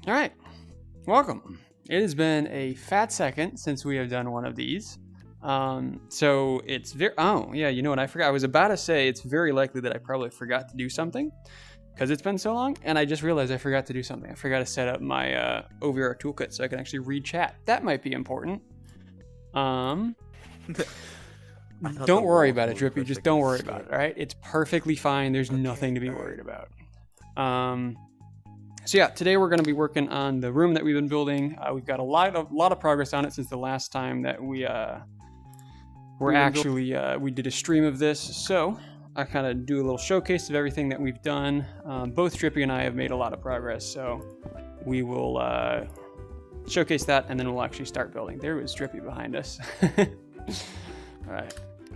All right, welcome. It has been a fat second since we have done one of these. So it's very, oh yeah, you know what I forgot? I was about to say it's very likely that I probably forgot to do something because it's been so long, and I just realized I forgot to do something. I forgot to set up my OVR toolkit so I can actually read chat. That might be important. Don't worry about it, Drippy. Just don't worry about it, all right? It's perfectly fine. There's nothing to be worried about. So yeah, today we're going to be working on the room that we've been building. We've got a lot of progress on it since the last time that we did a stream of this. So I kind of do a little showcase of everything that we've done. Both Drippy and I have made a lot of progress, so we will showcase that, and then we'll actually start building. There was Drippy behind us. All right.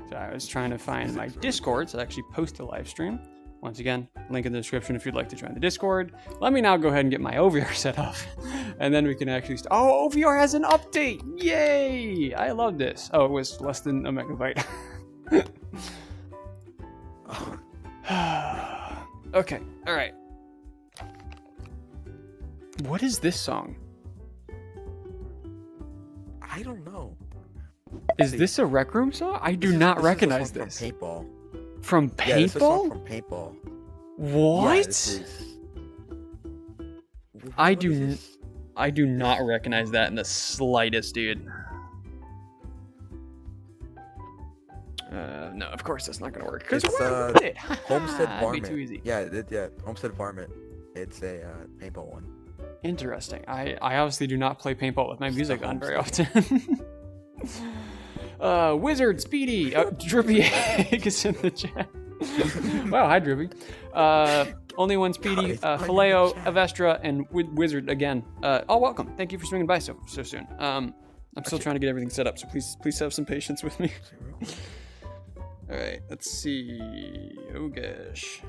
So I was trying to find my Discord so I actually post a live stream. Once again, link in the description if you'd like to join the Discord. Let me now go ahead and get my OVR set up, and then we can actually Oh, OVR has an update! Yay! I love this. Oh, it was less than a megabyte. Okay, alright. What is this song? I don't know. Is this a Rec Room song? I do not recognize this. From Paintball. From Paintball? Yeah, this is a song from Paintball. What? Yeah, I do not recognize that in the slightest, dude. No, of course that's not gonna work. It's Homestead Varmint. Be too easy. Yeah, Homestead Varmint. It's a paintball one. Interesting. I obviously do not play paintball with my music on very often. Wizard, Speedy, Drippy is in the chat. Wow, hi Drippy. Only one Speedy, Phileo, Avestra, and Wizard again. All welcome. Thank you for swinging by so soon. I'm still trying to get everything set up, so please have some patience with me. All right, let's see. Oh gosh.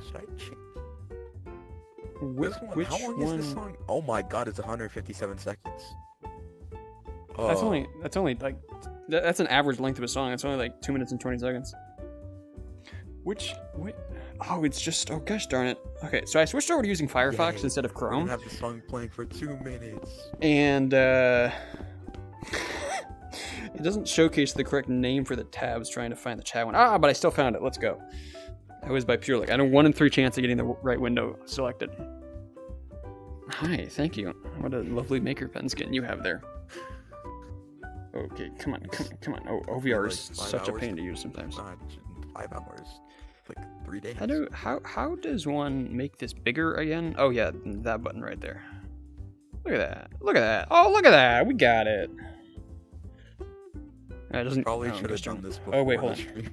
Which How long is this song? Oh my god, it's 157 seconds. That's only like that's an average length of a song. It's only like 2 minutes and 20 seconds. Oh, it's just, oh gosh darn it. Okay, so I switched over to using Firefox instead of Chrome. I have the song playing for 2 minutes. And it doesn't showcase the correct name for the tabs trying to find the chat one. But I still found it. Let's go. That was by pure luck. I had a 1 in 3 chance of getting the right window selected. Hi, thank you. What a lovely maker pen skin you have there. Okay, come on. Oh, OVR is such a pain to use sometimes. 5 hours. Like 3 days. How does one make this bigger again? Oh yeah, that button right there. Look at that. Oh, look at that. We got it. It doesn't Probably should have done this before. Oh wait, hold on.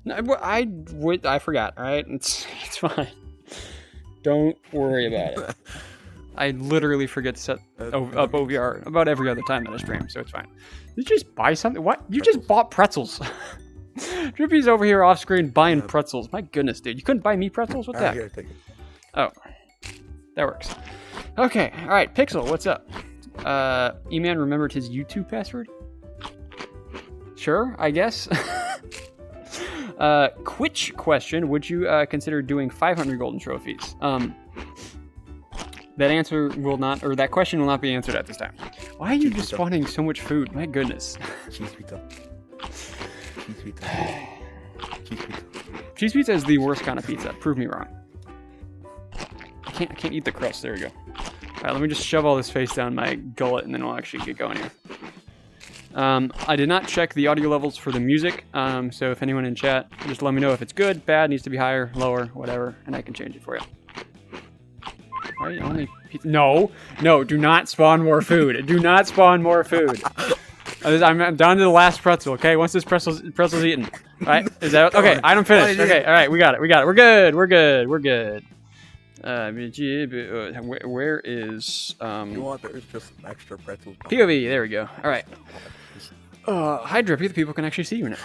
No, I forgot. All right, it's fine. Don't worry about it. I literally forget to set up OVR about every other time that I stream, so it's fine. Did you just buy something? What? You just bought pretzels. Drippy's over here off screen buying pretzels. My goodness, dude. You couldn't buy me pretzels? What the heck? Here, take it. Oh. That works. Okay, alright, Pixel, what's up? E-Man remembered his YouTube password? Sure, I guess. Quitch question, would you consider doing 500 golden trophies? That question will not be answered at this time. Why are you just spawning so much food? My goodness. Cheese pizza is the worst kind of pizza. Prove me wrong. I can't eat the crust. There we go. All right, let me just shove all this face down my gullet, and then we'll actually get going here. I did not check the audio levels for the music, so if anyone in chat, just let me know if it's good, bad, needs to be higher, lower, whatever, and I can change it for you. Why are you only pizza? No, do not spawn more food. Do not spawn more food. I'm down to the last pretzel, okay? Once this pretzel's eaten. All right, is that okay? Item finished. Okay, all right, we got it. We're good. Where is You want there's just some extra pretzels. POV? There we go. All right. Hi Drippy, the people can actually see you now.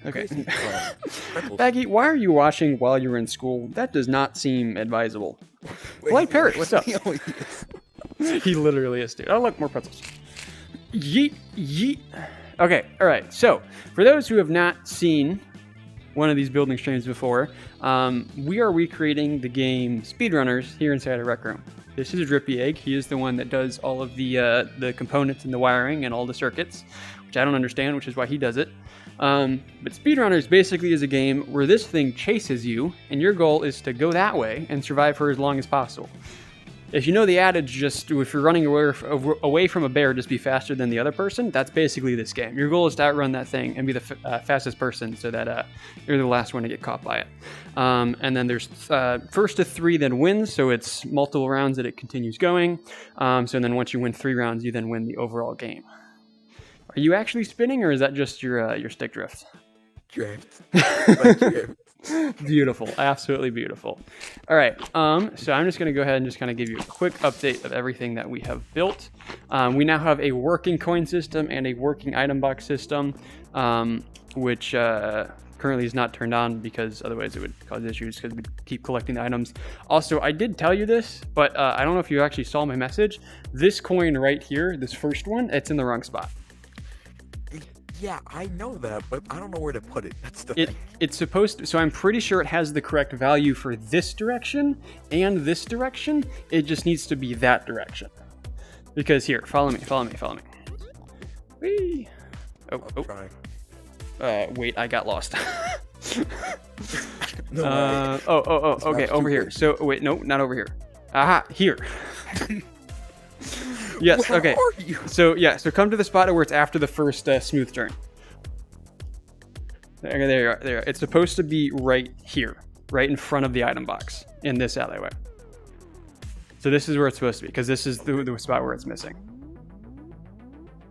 Okay. Baggy, why are you washing while you're in school? That does not seem advisable. Polite Parrot, what's up? He literally is, dude. Oh, look, more pretzels. Yeet, yeet. Okay, all right. So, for those who have not seen one of these building streams before, we are recreating the game Speedrunners here inside a Rec Room. This is Drippy Egg. He is the one that does all of the components and the wiring and all the circuits, which I don't understand, which is why he does it. But Speedrunners basically is a game where this thing chases you, and your goal is to go that way and survive for as long as possible. If you know the adage, just if you're running away from a bear, just be faster than the other person, that's basically this game. Your goal is to outrun that thing and be the fastest person so that you're the last one to get caught by it. And then there's first to 3 then wins, so it's multiple rounds that it continues going. So then once you win 3 rounds, you then win the overall game. Are you actually spinning, or is that just your stick drift? Drift. Drift. Beautiful, absolutely beautiful. All right, so I'm just going to go ahead and just kind of give you a quick update of everything that we have built. We now have a working coin system and a working item box system, which currently is not turned on because otherwise it would cause issues because we'd keep collecting the items. Also, I did tell you this, but I don't know if you actually saw my message. This coin right here, this first one, it's in the wrong spot. Yeah, I know that, but I don't know where to put it. That's the thing. It's supposed to, so I'm pretty sure it has the correct value for this direction and this direction. It just needs to be that direction. Because here, follow me. Whee! Wait, I got lost. No way. Okay, over here. So, wait, no, not over here. Aha, here. Yes, Where okay. are you? So come to the spot where it's after the first smooth turn. There you are. It's supposed to be right here, right in front of the item box in this alleyway. So this is where it's supposed to be, because this is the spot where it's missing.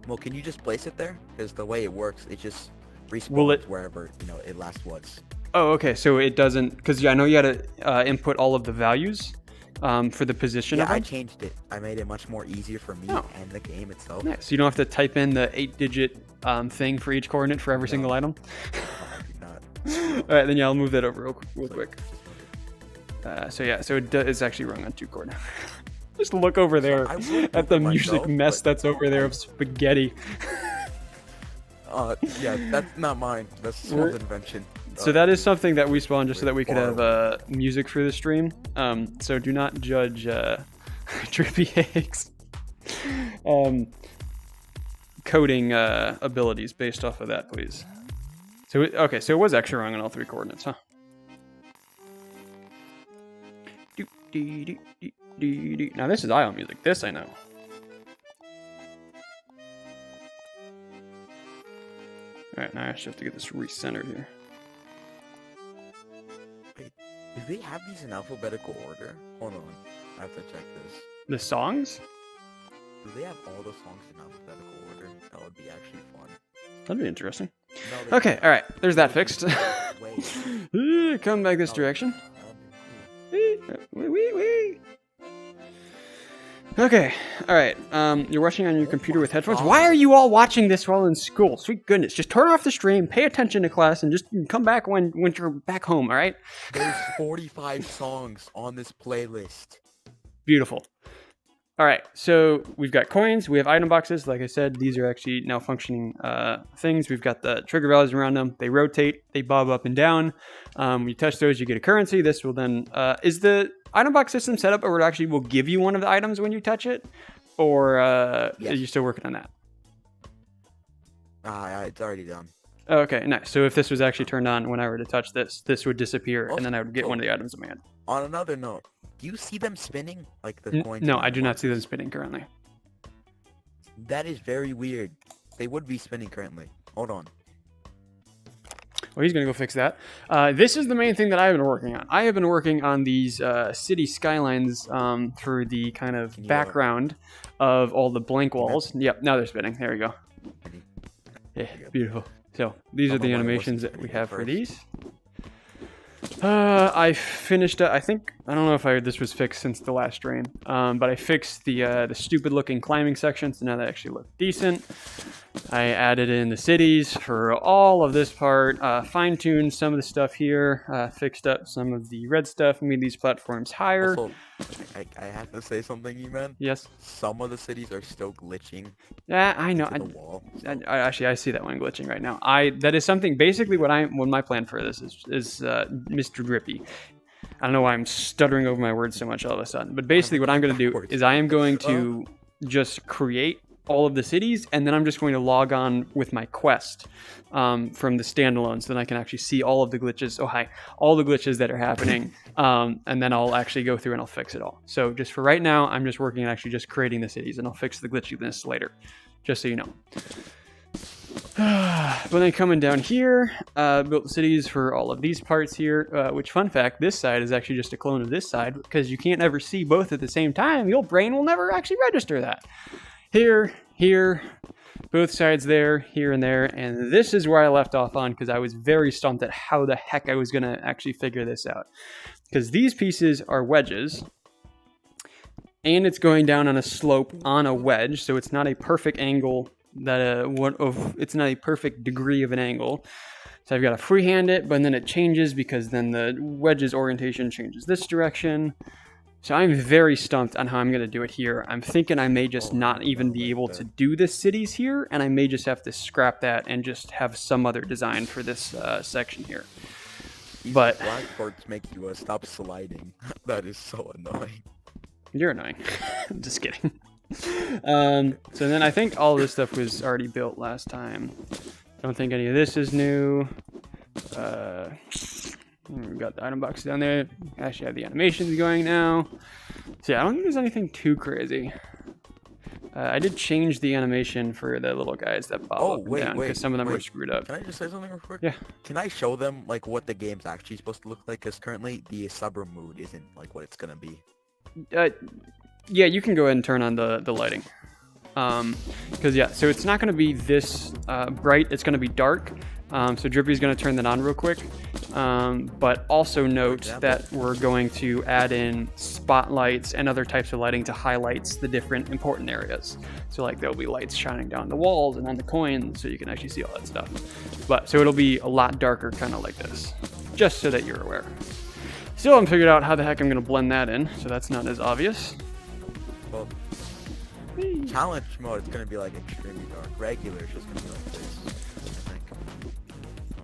Well, can you just place it there? Because the way it works, it just respawns wherever it last was. Oh, okay. So it doesn't, because I know you had to input all of the values. For the position of them? I changed it. I made it much more easier for me and the game itself. Nice. So you don't have to type in the 8-digit thing for each coordinate for every single item? All right, then I'll move that over real quick. So it's actually wrong on 2 coordinates. Just look over there at the music mess that's over there of spaghetti. Yeah, that's not mine. That's someone's invention. So that is something that we spawned just so that we could have music for the stream. So do not judge Drippy Eggs coding abilities based off of that, please. So so it was actually wrong on all 3 coordinates, huh? Now this is IO music. This I know. All right, now I actually have to get this recentered here. Wait, do they have these in alphabetical order? Hold on, I have to check this. The songs? Do they have all the songs in alphabetical order? That would be actually fun. That'd be interesting. No, okay, all right, there's that fixed. Wait. Come back this direction. Okay, all right. You're watching on your computer with headphones. Why are you all watching this while in school? Sweet goodness, just turn off the stream, pay attention to class, and just come back when you're back home. All right? There's 45 songs on this playlist. Beautiful. All right, so we've got coins. We have item boxes. Like I said, these are actually now functioning things. We've got the trigger values around them. They rotate. They bob up and down. When you touch those, you get a currency. This will then is the item box system set up or it actually will give you one of the items when you touch it, or yes. Are you still working on that? It's already done. Okay, nice. So if this was actually turned on when I were to touch this, this would disappear, and then I would get one of the items in my hand. On another note, do you see them spinning? Like the coins? No, I do not see them spinning currently. That is very weird. They would be spinning currently. Hold on. Well, he's going to go fix that. This is the main thing that I've been working on. I have been working on these city skylines for the kind of background of all the blank walls. Yep, now they're spinning. There we go. Yeah, beautiful. So these are the animations that we have for these. I finished. I don't know if this was fixed since the last stream, but I fixed the stupid looking climbing section, so now they actually look decent. I added in the cities for all of this part, fine-tuned some of the stuff here, fixed up some of the red stuff, made these platforms higher. Also, I have to say something, man. Yes. Some of the cities are still glitching. Yeah, I know. The wall, so. I see that one glitching right now. That is something. Basically, what my plan for this is Mr. Drippy. I don't know why I'm stuttering over my words so much all of a sudden. But basically what I'm going to do is I am going to just create all of the cities, and then I'm just going to log on with my quest from the standalone, so then I can actually see all of the glitches. Oh, hi. All the glitches that are happening, and then I'll actually go through and I'll fix it all. So just for right now, I'm just working on actually just creating the cities, and I'll fix the glitchiness later, just so you know. But then coming down here, built the cities for all of these parts here, which, fun fact, this side is actually just a clone of this side, because you can't ever see both at the same time. Your brain will never actually register that. Here, both sides there, here and there, and this is where I left off on, because I was very stumped at how the heck I was going to actually figure this out. Because these pieces are wedges, and it's going down on a slope on a wedge, so it's not a perfect angle, it's not a perfect degree of an angle. So I've got to freehand it, but then it changes because then the wedge's orientation changes this direction. So I'm very stumped on how I'm going to do it here. I'm thinking I may just not even be able to do the cities here, and I may just have to scrap that and just have some other design for this section here. But black parts make you stop sliding. That is so annoying. You're annoying. I'm just kidding. So then I think all this stuff was already built last time. I don't think any of this is new. We've got the item box down there. Actually have the animations going now. So yeah, I don't think there's anything too crazy. I did change the animation for the little guys that pop up and down, because some of them were screwed up. Can I just say something real quick? Yeah. Can I show them like what the game's actually supposed to look like? Because currently the summer mood isn't like what it's gonna be. Yeah, you can go ahead and turn on the lighting. Because yeah, so it's not going to be this bright. It's going to be dark. So Drippy's going to turn that on real quick. But also note that we're going to add in spotlights and other types of lighting to highlight the different important areas. So like there'll be lights shining down the walls and on the coins, so you can actually see all that stuff. But so it'll be a lot darker, kind of like this, just so that you're aware. Still haven't figured out how the heck I'm going to blend that in, so that's not as obvious. Well, challenge mode, it's going to be like extremely dark. Regular is just going to be like this, I think.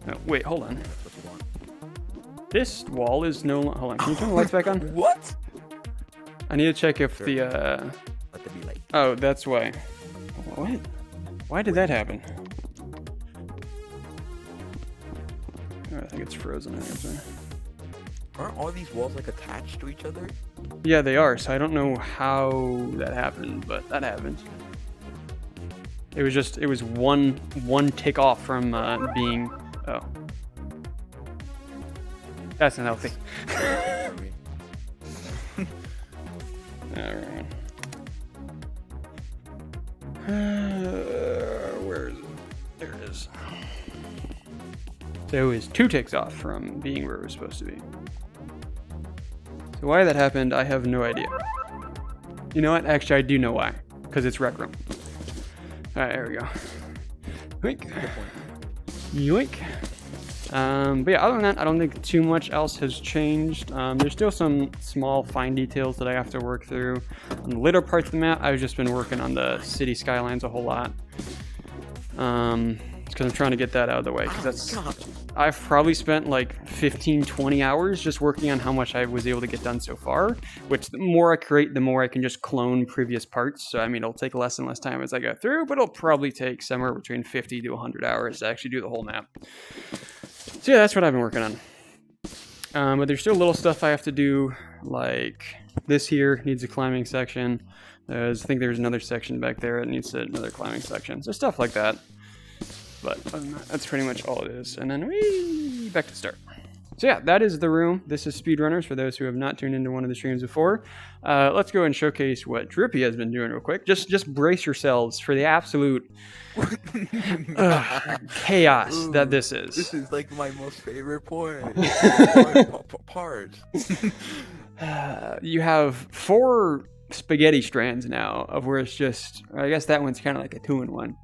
Oh, wait, hold on. That's what you want. This wall is no longer... Hold on, can you turn the lights back on? What? I need to check if the... Let there be light. Oh, that's why. What? Why did that happen? Oh, I think it's frozen. Aren't all these walls like attached to each other? Yeah, they are, so I don't know how that happened, but that happened. It was one tick off from being... Oh. That's unhealthy. Alright. Where is it? There it is. So it was 2 ticks off from being where it was supposed to be. So why that happened, I have no idea. You know what? Actually, I do know why. Because it's Rec Room. Alright, there we go. Yoink. Yoink. But yeah, other than that, I don't think too much else has changed. There's still some small fine details that I have to work through. On the later parts of the map, I've just been working on the city skylines a whole lot. Because I'm trying to get that out of the way. Because I've probably spent like 15-20 hours just working on how much I was able to get done so far. Which the more I create, the more I can just clone previous parts. So I mean, it'll take less and less time as I go through, but it'll probably take somewhere between 50 to 100 hours to actually do the whole map. So yeah, that's what I've been working on. But there's still little stuff I have to do, like this here needs a climbing section. I think there's another section back there that needs another climbing section. So stuff like that. But other than that, that's pretty much all it is. And then back to the start. So yeah, that is the room. This is Speedrunners for those who have not tuned into one of the streams before. Let's go and showcase what Drippy has been doing real quick. Just brace yourselves for the absolute chaos that this is. This is like my most favorite part. You have 4 spaghetti strands now of where it's just, I guess that one's kind of like a 2-in-1.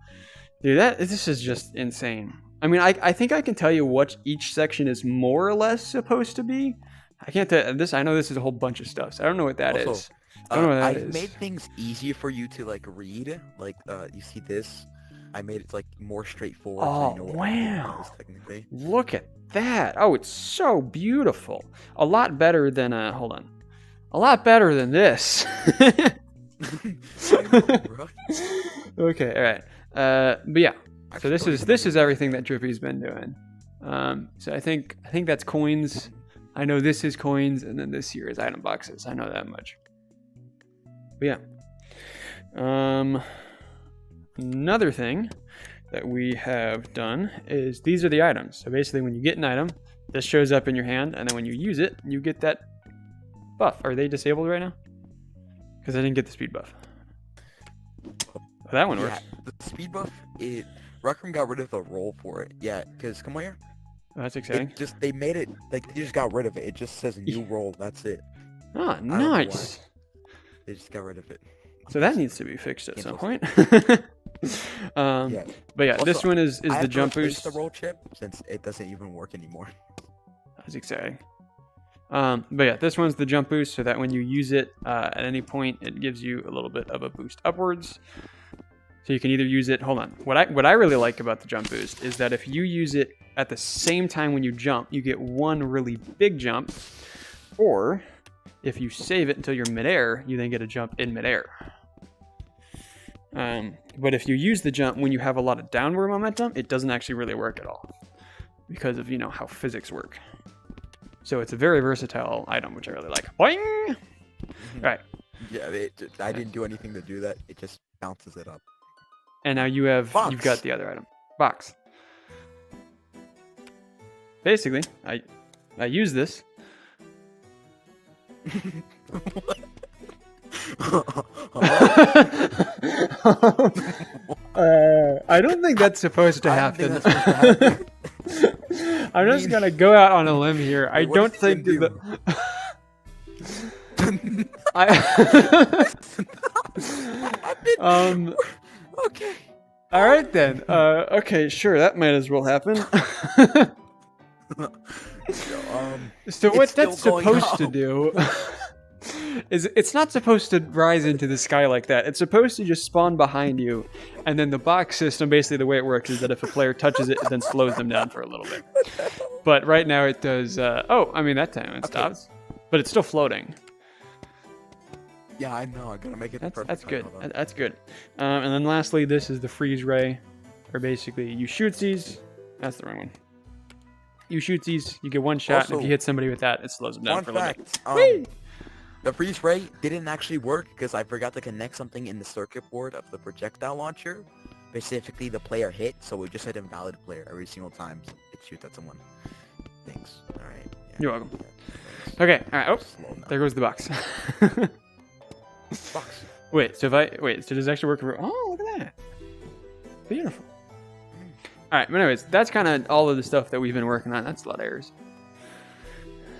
Dude, this is just insane. I mean, I think I can tell you what each section is more or less supposed to be. I can't tell this. I know this is a whole bunch of stuff, so I don't know what that is. I don't know what that is. I've made things easier for you to like read. Like, you see this. I made it like more straightforward. Oh, so you know what wow. it is technically. Look at that. Oh, it's so beautiful. A lot better than, hold on. A lot better than this. I know, bro. Okay, all right. But yeah, so this is everything that Drippy's been doing. So I think that's coins. I know this is coins, and then this here is item boxes. I know that much. But yeah. Another thing that we have done is these are the items. So basically, when you get an item, this shows up in your hand, and then when you use it, you get that buff. Are they disabled right now? Because I didn't get the speed buff. Oh, that one works. The speed buff, Rec Room got rid of the roll for it. Yeah, because come here. Oh, that's exciting. They made it like they just got rid of it. It just says new roll. That's it. Oh, nice. They just got rid of it. So that needs to be fixed at some point. Yeah. But yeah, Also, this one is the jump boost. boost. The roll chip since it doesn't even work anymore. That's exciting. But yeah, this one's the jump boost, so that when you use it at any point, it gives you a little bit of a boost upwards. So you can either use it. Hold on. What I really like about the jump boost is that if you use it at the same time when you jump, you get one really big jump, or if you save it until you're midair, you then get a jump in midair. But if you use the jump when you have a lot of downward momentum, it doesn't actually really work at all because of, you know, how physics work. So it's a very versatile item, which I really like. Boing! All right. Yeah, I didn't do anything to do that. It just bounces it up. And now you've got the other item. Box. Basically, I use this. I don't think that's supposed to happen. I'm just gonna go out on a limb here. I don't think that. Okay. All right then. Okay, sure. That might as well happen. So what that's supposed to do is it's not supposed to rise into the sky like that. It's supposed to just spawn behind you, and then the box system, basically the way it works is that if a player touches it, it then slows them down for a little bit. But right now it does. Oh, I mean that time it stops, but it's still floating. Yeah, I know. I gotta make it perfect. That's good. That's good. And then lastly, this is the freeze ray, or basically you shoot these. That's the wrong one. You shoot these, you get one shot, Also, and if you hit somebody with that, it slows them down for a little bit. The freeze ray didn't actually work because I forgot to connect something in the circuit board of the projectile launcher. Specifically, the player hit, so we just hit invalid player every single time it shoots at someone. Thanks. All right. Yeah. You're welcome. Okay. All right. Oh, there goes the box. Box. Wait. So so does it actually work for? Oh, look at that. Beautiful. All right. But anyways, that's kind of all of the stuff that we've been working on. That's a lot of errors.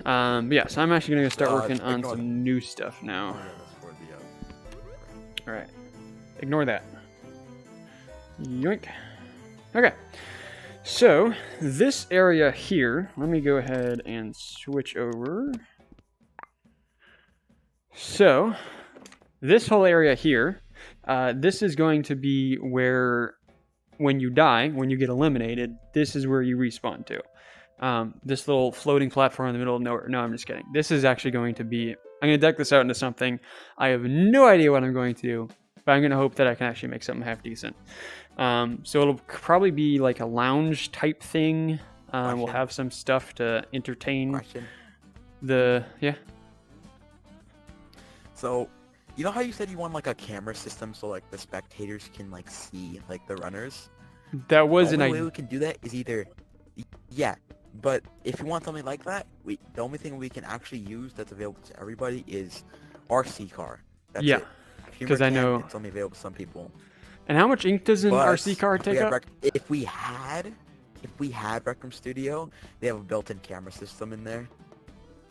But yeah, so I'm actually gonna start working on some new stuff now. All right. Ignore that. Yoink. Okay. So this area here, let me go ahead and switch over. So this whole area here, this is going to be where, when you die, when you get eliminated, this is where you respawn to. This little floating platform in the middle of nowhere. No, I'm just kidding. This is actually going to be, I'm going to deck this out into something. I have no idea what I'm going to do, but I'm going to hope that I can actually make something half decent. So it'll probably be like a lounge type thing. We'll have some stuff to entertain yeah. So, you know how you said you want like a camera system so like the spectators can like see like the runners? That was an idea. The only way we can do that is either, yeah, but if you want something like that, the only thing we can actually use that's available to everybody is RC car. That's it. Because I know it's only available to some people. And how much ink does an RC car take up? If we had Rec Room Studio, they have a built-in camera system in there,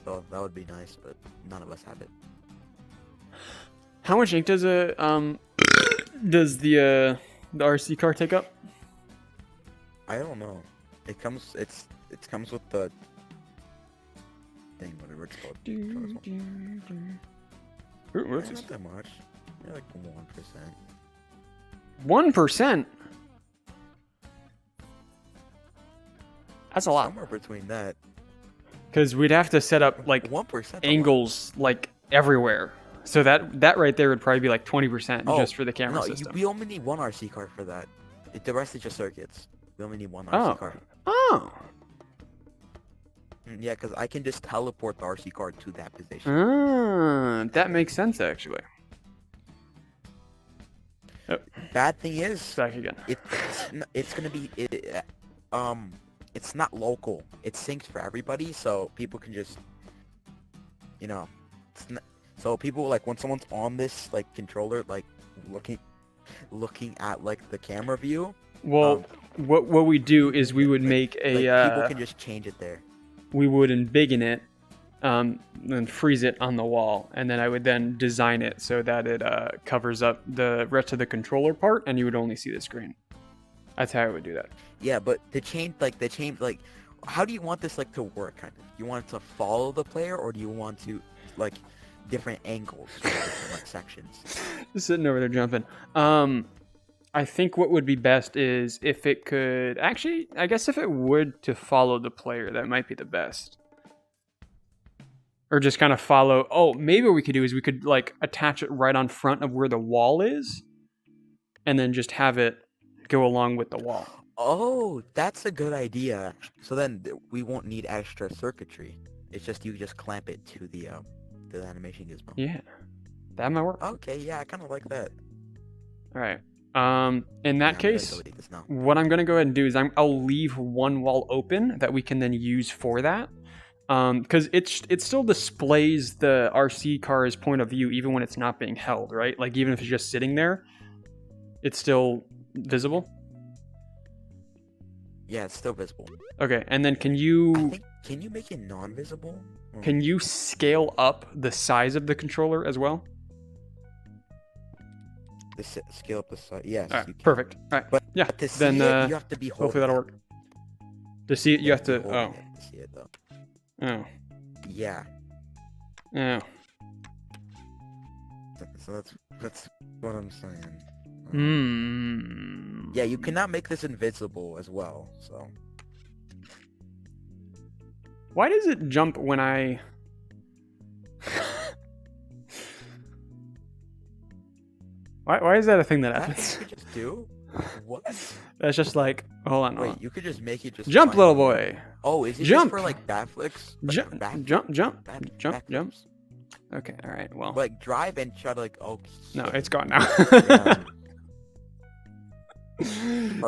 so that would be nice. But none of us have it. How much ink does the RC car take up? I don't know. It comes with the thing, whatever it's called. Not that much. Yeah, like 1%. 1%? That's a lot. Somewhere between that. Because we'd have to set up like 1%. angles like everywhere. So that right there would probably be like 20% just for the camera system. We only need one RC card for that. The rest is just circuits. We only need one Oh. RC card. Oh. Yeah, because I can just teleport the RC card to that position. That makes sense actually. Oh, Bad thing is, back again. it's gonna be it's not local. It's synced for everybody, so people can just, you know, so people like when someone's on this like controller, like looking at like the camera view. Well, what we do is we would make a people can just change it there. We would embiggen it, then freeze it on the wall, and then I would then design it so that it covers up the rest of the controller part, and you would only see the screen. That's how I would do that. Yeah, but the chain, how do you want this like to work? Kind of, you want it to follow the player, or do you want to like different angles, for different, like sections? Just sitting over there jumping. I think what would be best is if it could actually, I guess if it would to follow the player, that might be the best. Or just kind of follow. Oh, maybe what we could do is we could like attach it right on front of where the wall is, and then just have it go along with the wall. Oh, that's a good idea. So then we won't need extra circuitry. It's just you just clamp it to the animation gizmo. Yeah, that might work. Okay, yeah, I kind of like that. All right. In that case, what I'm going to go ahead and do is I'll leave one wall open that we can then use for that. Because it still displays the RC car's point of view even when it's not being held, right? Like even if it's just sitting there, it's still visible. Yeah, it's still visible. Okay, and then can you make it non-visible? Can you scale up the size of the controller as well? Scale up the size. Yes. All right, perfect. All right. But yeah. to see then it, you have to be holding hopefully that'll work. To see it, you have to. Oh. To see it, though. Oh. Yeah. Oh. So that's what I'm saying. Hmm. Yeah, you cannot make this invisible as well. So. Why does it jump when I? Why is that a thing that happens? You could just do? What? That's just like, hold on. Wait, you could just make it just jump, little boy. Oh, is it jump. just for like backflips? Jump. Okay, all right. Well, like drive and try to like. Oh. No, it's gone now. Yeah.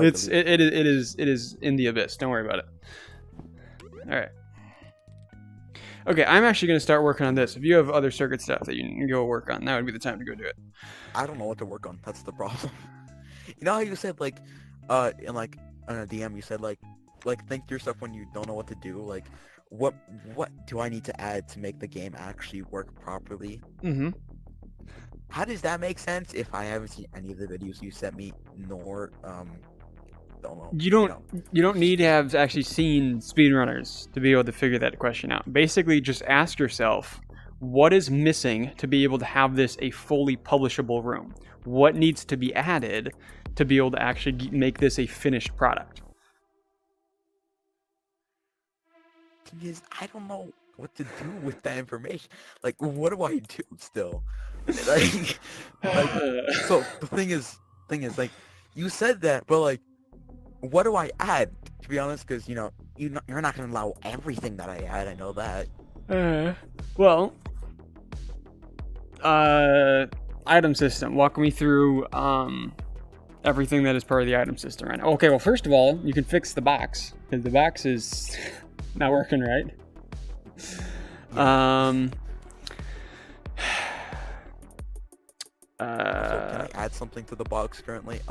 it is in the abyss. Don't worry about it. All right. Okay, I'm actually going to start working on this. If you have other circuit stuff that you can go work on, that would be the time to go do it. I don't know what to work on. That's the problem. You know how you said like, in like on a DM you said like think to yourself when you don't know what to do. Like, what do I need to add to make the game actually work properly? Mm-hmm. How does that make sense if I haven't seen any of the videos you sent me, nor don't know. You don't need to have actually seen Speedrunners to be able to figure that question out. Basically, just ask yourself, what is missing to be able to have this a fully publishable room? What needs to be added to be able to actually make this a finished product? Because I don't know what to do with that information. Like, what do I do still? like so the thing is, like, you said that, but like, what do I add? To be honest, because you're not gonna allow everything that I add. I know that. Well, item system. Walk me through everything that is part of the item system right now. Okay, well, first of all, you can fix the box because the box is not working right. So can I add something to the box currently?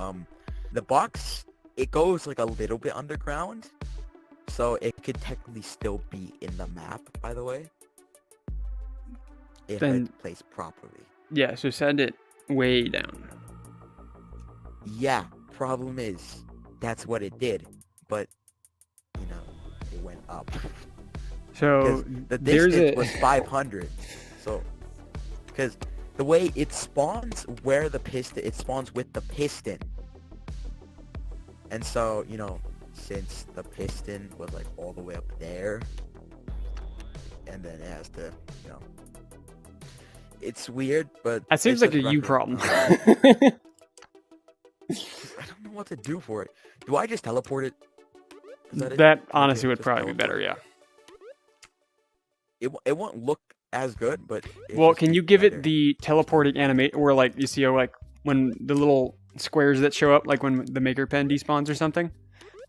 The box, it goes like a little bit underground, so it could technically still be in the map, by the way, if it's placed properly. Yeah, so send it way down. Yeah, problem is, that's what it did, but, it went up. So the distance was 500, so, because the way it spawns it spawns with the piston. And so, since the piston was like all the way up there, and then it has to, you know, it's weird, but That seems it's like a just you record. problem. I don't know what to do for it. Do I just teleport it? Is that it? That Like, honestly would just probably be teleport better, it? yeah. It won't look as good, but it'd Well, just can be you give better. it the teleporting animate, or like you see, like when the little squares that show up, like when the maker pen despawns or something?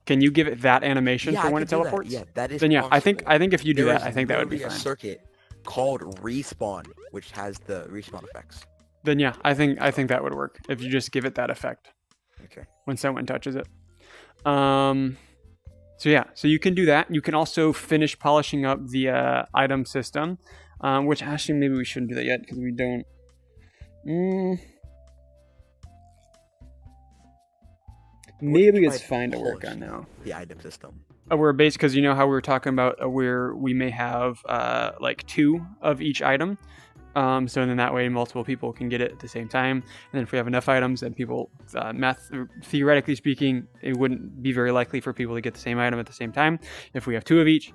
Can you give it that animation Yeah, for I when could it do that. teleports? Yeah, that is Then yeah, possible. I think if you do There that, is I think that would be literally fine. a circuit called respawn, which has the respawn effects. Then yeah, I think that would work if you just give it that effect Okay. when someone touches it. So yeah, so you can do that. You can also finish polishing up the item system, which actually maybe we shouldn't do that yet because we don't. Maybe it's fine to work on now. The item system. We're based because you know how we were talking about where we may have like 2 of each item. So then that way multiple people can get it at the same time. And then if we have enough items, then people, theoretically speaking, it wouldn't be very likely for people to get the same item at the same time if we have 2 of each.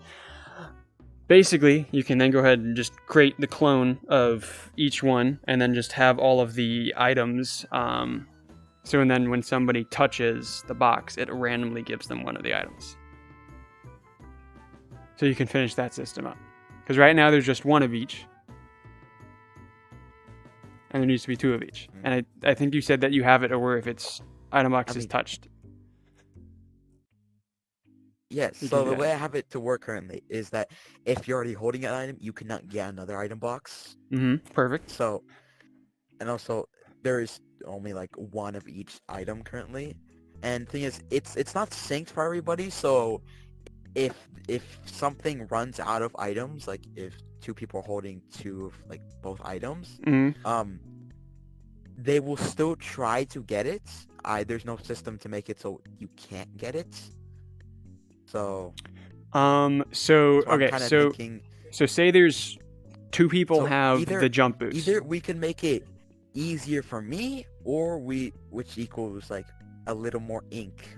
Basically, you can then go ahead and just create the clone of each one and then just have all of the items. So and then when somebody touches the box, it randomly gives them one of the items. So you can finish that system up. Because right now there's just 1 of each. And there needs to be 2 of each. And I think you said that you have it or if it's item box is touched. Yes, so the way I have it to work currently is that if you're already holding an item, you cannot get another item box. Perfect. So, and also there is only like 1 of each item currently. And the thing is, it's not synced for everybody, so if something runs out of items, like if 2 people are holding 2 of like both items, they will still try to get it. There's no system to make it so you can't get it. So so say there's 2 people have either, the jump boost. Either we can make it easier for me, or which equals like a little more ink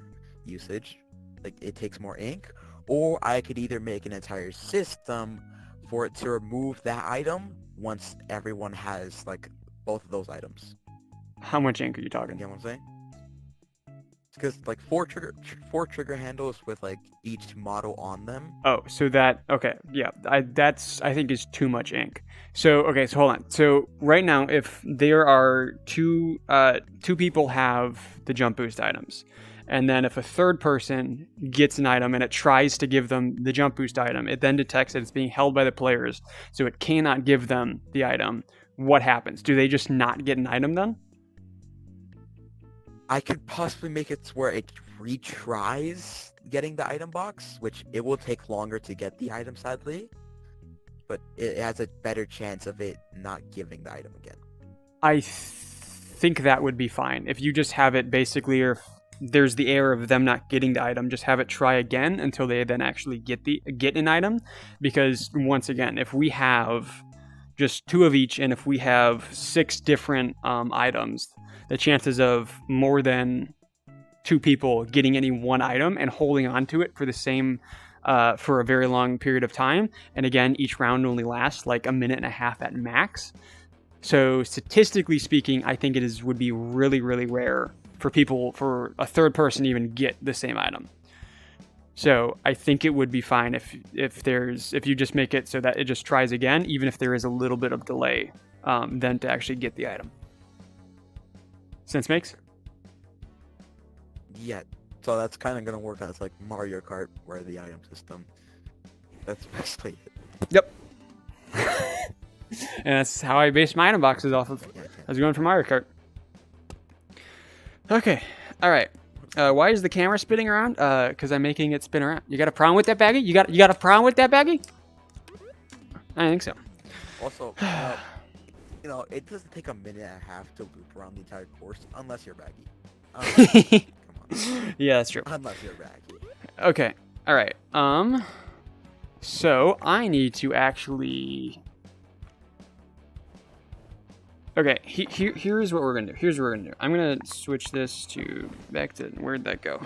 usage, like it takes more ink, or I could either make an entire system for it to remove that item once everyone has like both of those items. How much ink are you talking? You know what I'm saying? Because like 4 trigger handles with like each model on them. Oh, so that, okay, yeah, I think is too much ink. So okay, so hold on. So right now, if there are 2 people have the jump boost items, and then if a third person gets an item and it tries to give them the jump boost item, it then detects that it's being held by the players, so it cannot give them the item. What happens? Do they just not get an item then? I could possibly make it where it retries getting the item box, which it will take longer to get the item, sadly. But it has a better chance of it not giving the item again. I think that would be fine. If you just have it basically, or if there's the error of them not getting the item, just have it try again until they then actually get an item. Because once again, if we have just 2 of each, and if we have 6 different items, the chances of more than 2 people getting any one item and holding on to it for the same for a very long period of time, and again, each round only lasts like a minute and a half at max. So statistically speaking, I think it would be really, really rare for a third person to even get the same item. So I think it would be fine if you just make it so that it just tries again, even if there is a little bit of delay, then to actually get the item. Sense makes? Yeah, so that's kind of going to work as like Mario Kart, where the item system, that's basically it. Yep. And that's how I base my item boxes off of. I was going for Mario Kart. Okay, alright. Why is the camera spinning around? Because I'm making it spin around. You got a problem with that, Baggy? You got a problem with that, Baggy? I think so. Also, you know, it doesn't take a minute and a half to loop around the entire course, unless you're Baggy. Come on. Yeah, that's true. Unless you're Baggy. Okay, alright. So I need to actually... Okay, here's what we're gonna do. I'm gonna switch this to back to, where'd that go?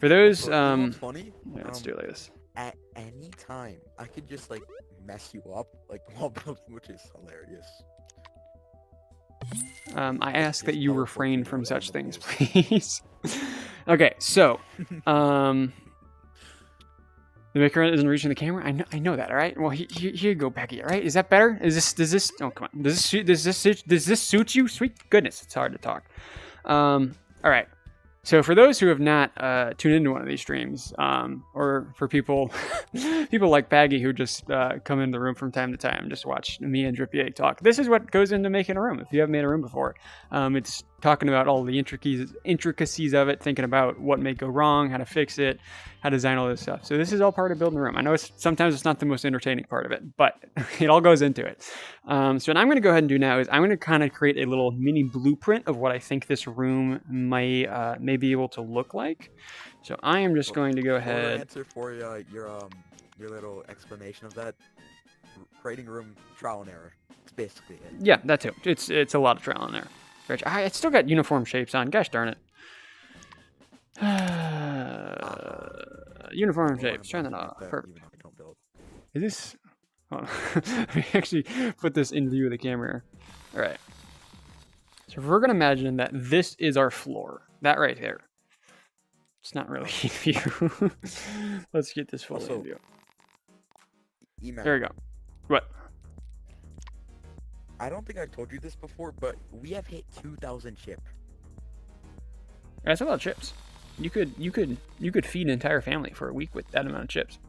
For those, You know what's funny? yeah, let's do it like this. At any time, I could just like mess you up, like while building, which is hilarious. I ask that Just you teleport refrain you from to such random things, places. please. Okay, so, the maker isn't reaching the camera. I know that. All right. Well, here you go, Becky. All right. Is that better? Does this? Oh, come on. Does this suit you? Sweet goodness, it's hard to talk. All right. So for those who have not tuned into one of these streams, or for people people like Baggy who just come into the room from time to time and just watch me and Drippy Egg talk, this is what goes into making a room. If you haven't made a room before, it's talking about all the intricacies of it, thinking about what may go wrong, how to fix it, how to design all this stuff. So this is all part of building a room. I know sometimes it's not the most entertaining part of it, but it all goes into it. So what I'm going to go ahead and do now is I'm going to kind of create a little mini blueprint of what I think this room may be able to look like. So I am just going to go Short ahead. answer for your little explanation of that. Creating a room, trial and error. It's basically it. Yeah, that too. It's a lot of trial in there. I still got uniform shapes on. Gosh darn it. Uniform shapes. Turn that off. Perfect. Even though I don't build. Is this? Hold on. Let me actually put this in view of the camera. All right. So if we're gonna imagine that this is our floor, that right there. It's not really in view. Let's get this fully in view. There we go. What? I don't think I've told you this before, but we have hit 2,000 chip. That's a lot of chips. You could feed an entire family for a week with that amount of chips.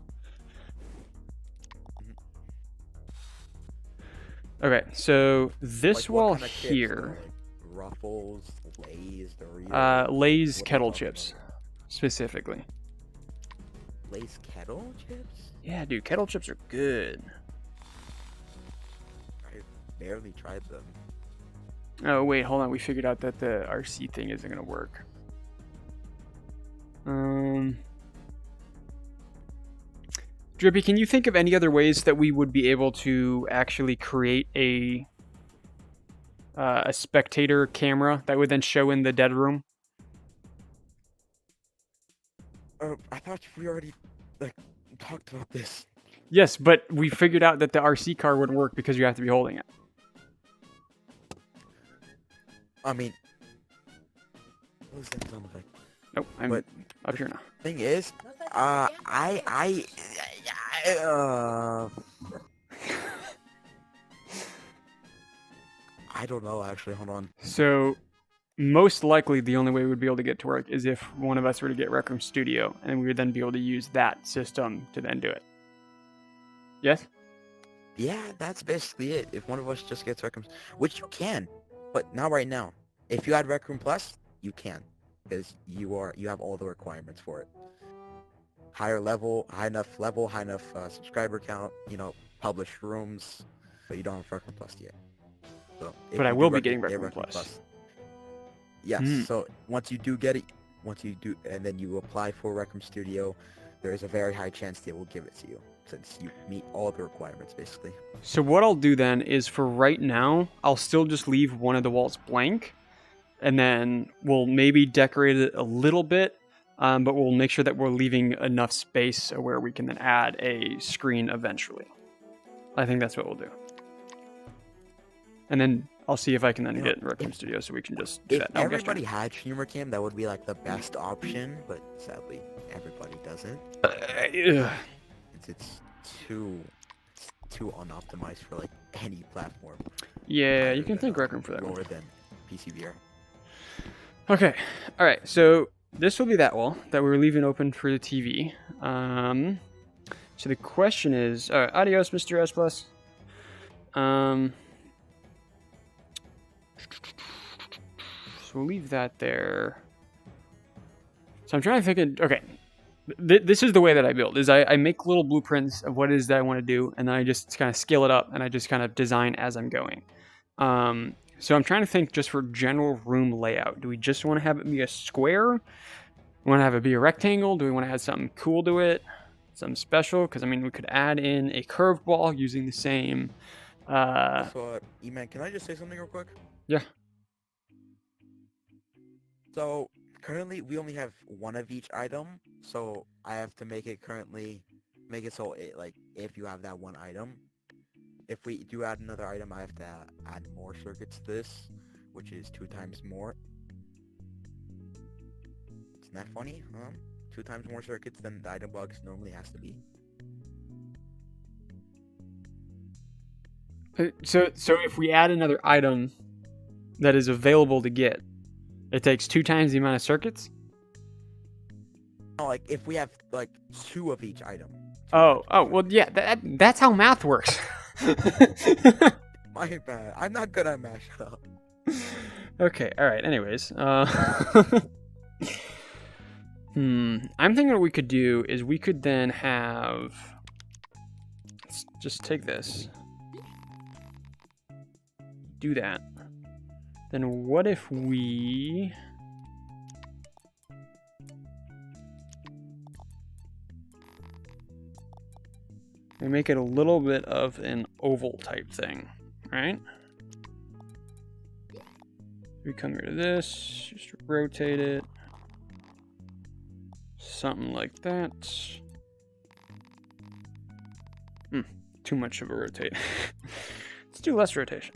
Okay, so this Like, wall kind of here. chips, like Ruffles, Lay's, Doritos. Lay's What kettle are you talking chips, specifically. Lay's kettle chips? Yeah, dude, kettle chips are good. I barely tried them. Oh wait, hold on. We figured out that the RC thing isn't gonna work. Drippy, can you think of any other ways that we would be able to actually create a spectator camera that would then show in the dead room? I thought we already talked about this. Yes, but we figured out that the RC car wouldn't work because you have to be holding it. I mean, what was that sound effect? Nope, I'm But up here now. Thing is, I don't know actually. Hold on. So, most likely the only way we'd be able to get to work is if one of us were to get Rec Room Studio, and we would then be able to use that system to then do it. Yes? Yeah, that's basically it. If one of us just gets Rec Room, which you can, but not right now. If you add Rec Room Plus, you can, because you have all the requirements for it. Higher level, high enough subscriber count, published rooms, but you don't have Rec Room Plus yet. So, But I will be getting Rec Room Plus. Yes, so once you do get it, and then you apply for Rec Room Studio, there is a very high chance they will give it to you, since you meet all the requirements, basically. So what I'll do then is, for right now, I'll still just leave one of the walls blank, and then we'll maybe decorate it a little bit, but we'll make sure that we're leaving enough space where we can then add a screen eventually. I think that's what we'll do. And then I'll see if I can then get Rec Room Studio so we can just do If that. No, everybody had Streamer Cam, that would be like the best option, but sadly, everybody doesn't. It's too unoptimized for like any platform. Yeah, you can thank Rec Room for that one. Lower than PCVR. Okay, all right. So this will be that wall that we're leaving open for the TV. So the question is, adios, Mr. S Plus. So we'll leave that there. So I'm trying to think of, okay. This is the way that I build, is I make little blueprints of what it is that I want to do, and then I just kind of scale it up, and I just kind of design as I'm going. So I'm trying to think just for general room layout. Do we just want to have it be a square? We want to have it be a rectangle? Do we want to add something cool to it? Something special? Because, I mean, we could add in a curved wall using the same... So, E-Man, can I just say something real quick? Yeah. So, currently we only have one of each item, so I have to make it so like if you have that one item, if we do add another item, I have to add more circuits to this, which is 2 times more. Isn't that funny? 2 times more circuits than the item box normally has to be. So if we add another item that is available to get, it takes 2 times the amount of circuits? No, like if we have like 2 of each item. Oh, well, yeah, that's how math works. My bad. I'm not good at math. Shut up. Okay, alright, anyways. I'm thinking what we could do is we could then have... Let's just take this. Do that. Then what if we... We make it a little bit of an oval type thing, right? We come here to this, just rotate it. Something like that. Too much of a rotate. Let's do less rotation.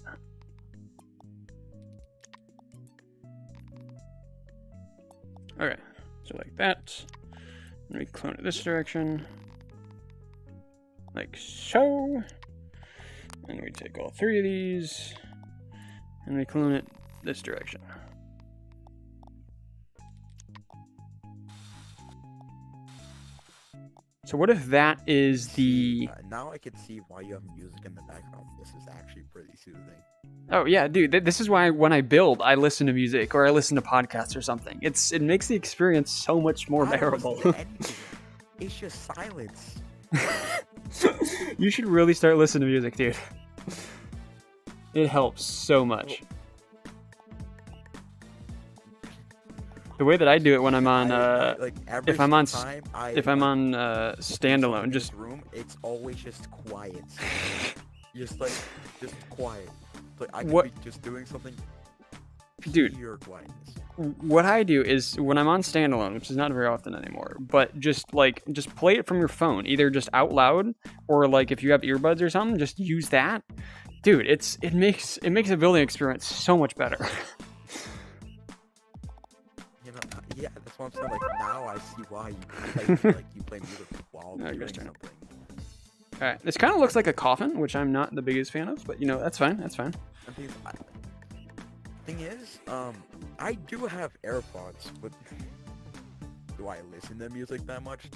Okay, so like that. And we clone it this direction. Like so. And we take all 3 of these. And we clone it this direction. So what if that is the... now I can see why you have music in the background. This is actually pretty soothing. Oh yeah, dude, this is why when I build, I listen to music or I listen to podcasts or something. It makes the experience so much more bearable. It's just silence. You should really start listening to music, dude. It helps so much. The way that I do it when I'm on, if I'm on standalone, just room, it's always just quiet. just quiet. Like I could be just doing something. Dude, pure quietness. What I do is when I'm on standalone, which is not very often anymore, but just play it from your phone, either just out loud or like if you have earbuds or something, just use that. Dude, it makes a building experience so much better. Yeah, that's what I'm saying. Like now I see why you play music while doing something. All right, this kind of looks like a coffin, which I'm not the biggest fan of, but that's fine. That's fine. Thing is, I do have AirPods, but do I listen to music that much?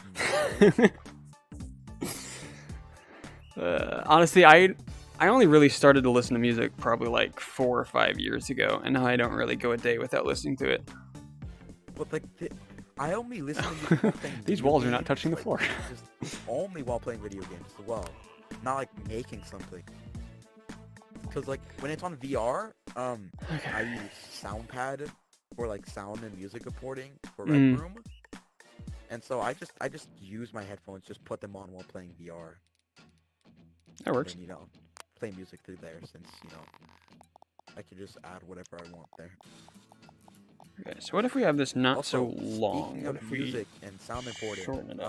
Honestly, I only really started to listen to music probably like 4 or 5 years ago, and now I don't really go a day without listening to it. But like, I only listen to music while playing These walls are not touching the floor. Just only while playing video games as well, not like making something. Because like when it's on VR, I use SoundPad for like sound and music recording for Rec Room, and so I just use my headphones, just put them on while playing VR. That works. And, play music through there since I can just add whatever I want there. Okay, so what if we have this not also, so long? Speaking of music and sound recording,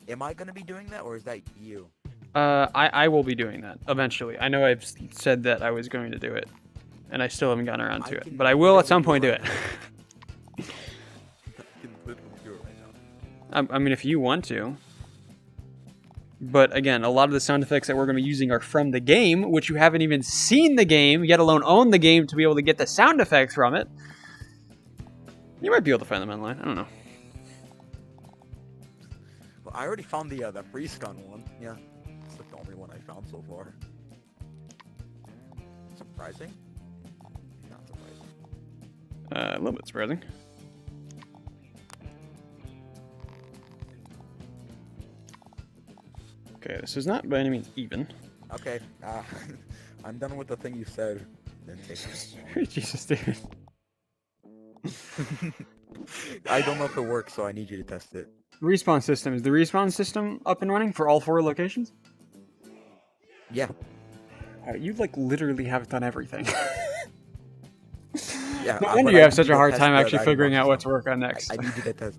am I gonna be doing that or is that you? I will be doing that eventually. I know I've said that I was going to do it, and I still haven't gotten around to it. But I will at some point do it. I mean, if you want to. But again, a lot of the sound effects that we're going to be using are from the game, which you haven't even seen the game, yet alone own the game to be able to get the sound effects from it. You might be able to find them online. I don't know. Well, I already found the freeze gun one. Yeah. It's the only one I found so far. Surprising? Not surprising. A little bit surprising. Okay, this is not by any means even. Okay, I'm done with the thing you said. Jesus, dude. I don't know if it works, so I need you to test it. Respawn system. Is the respawn system up and running for all 4 locations? Yeah. You, like, literally have done everything. Yeah, Yeah, No but wonder I you have need such you a to hard test time the actually item figuring out boxes what to now. work on next. I need you to test.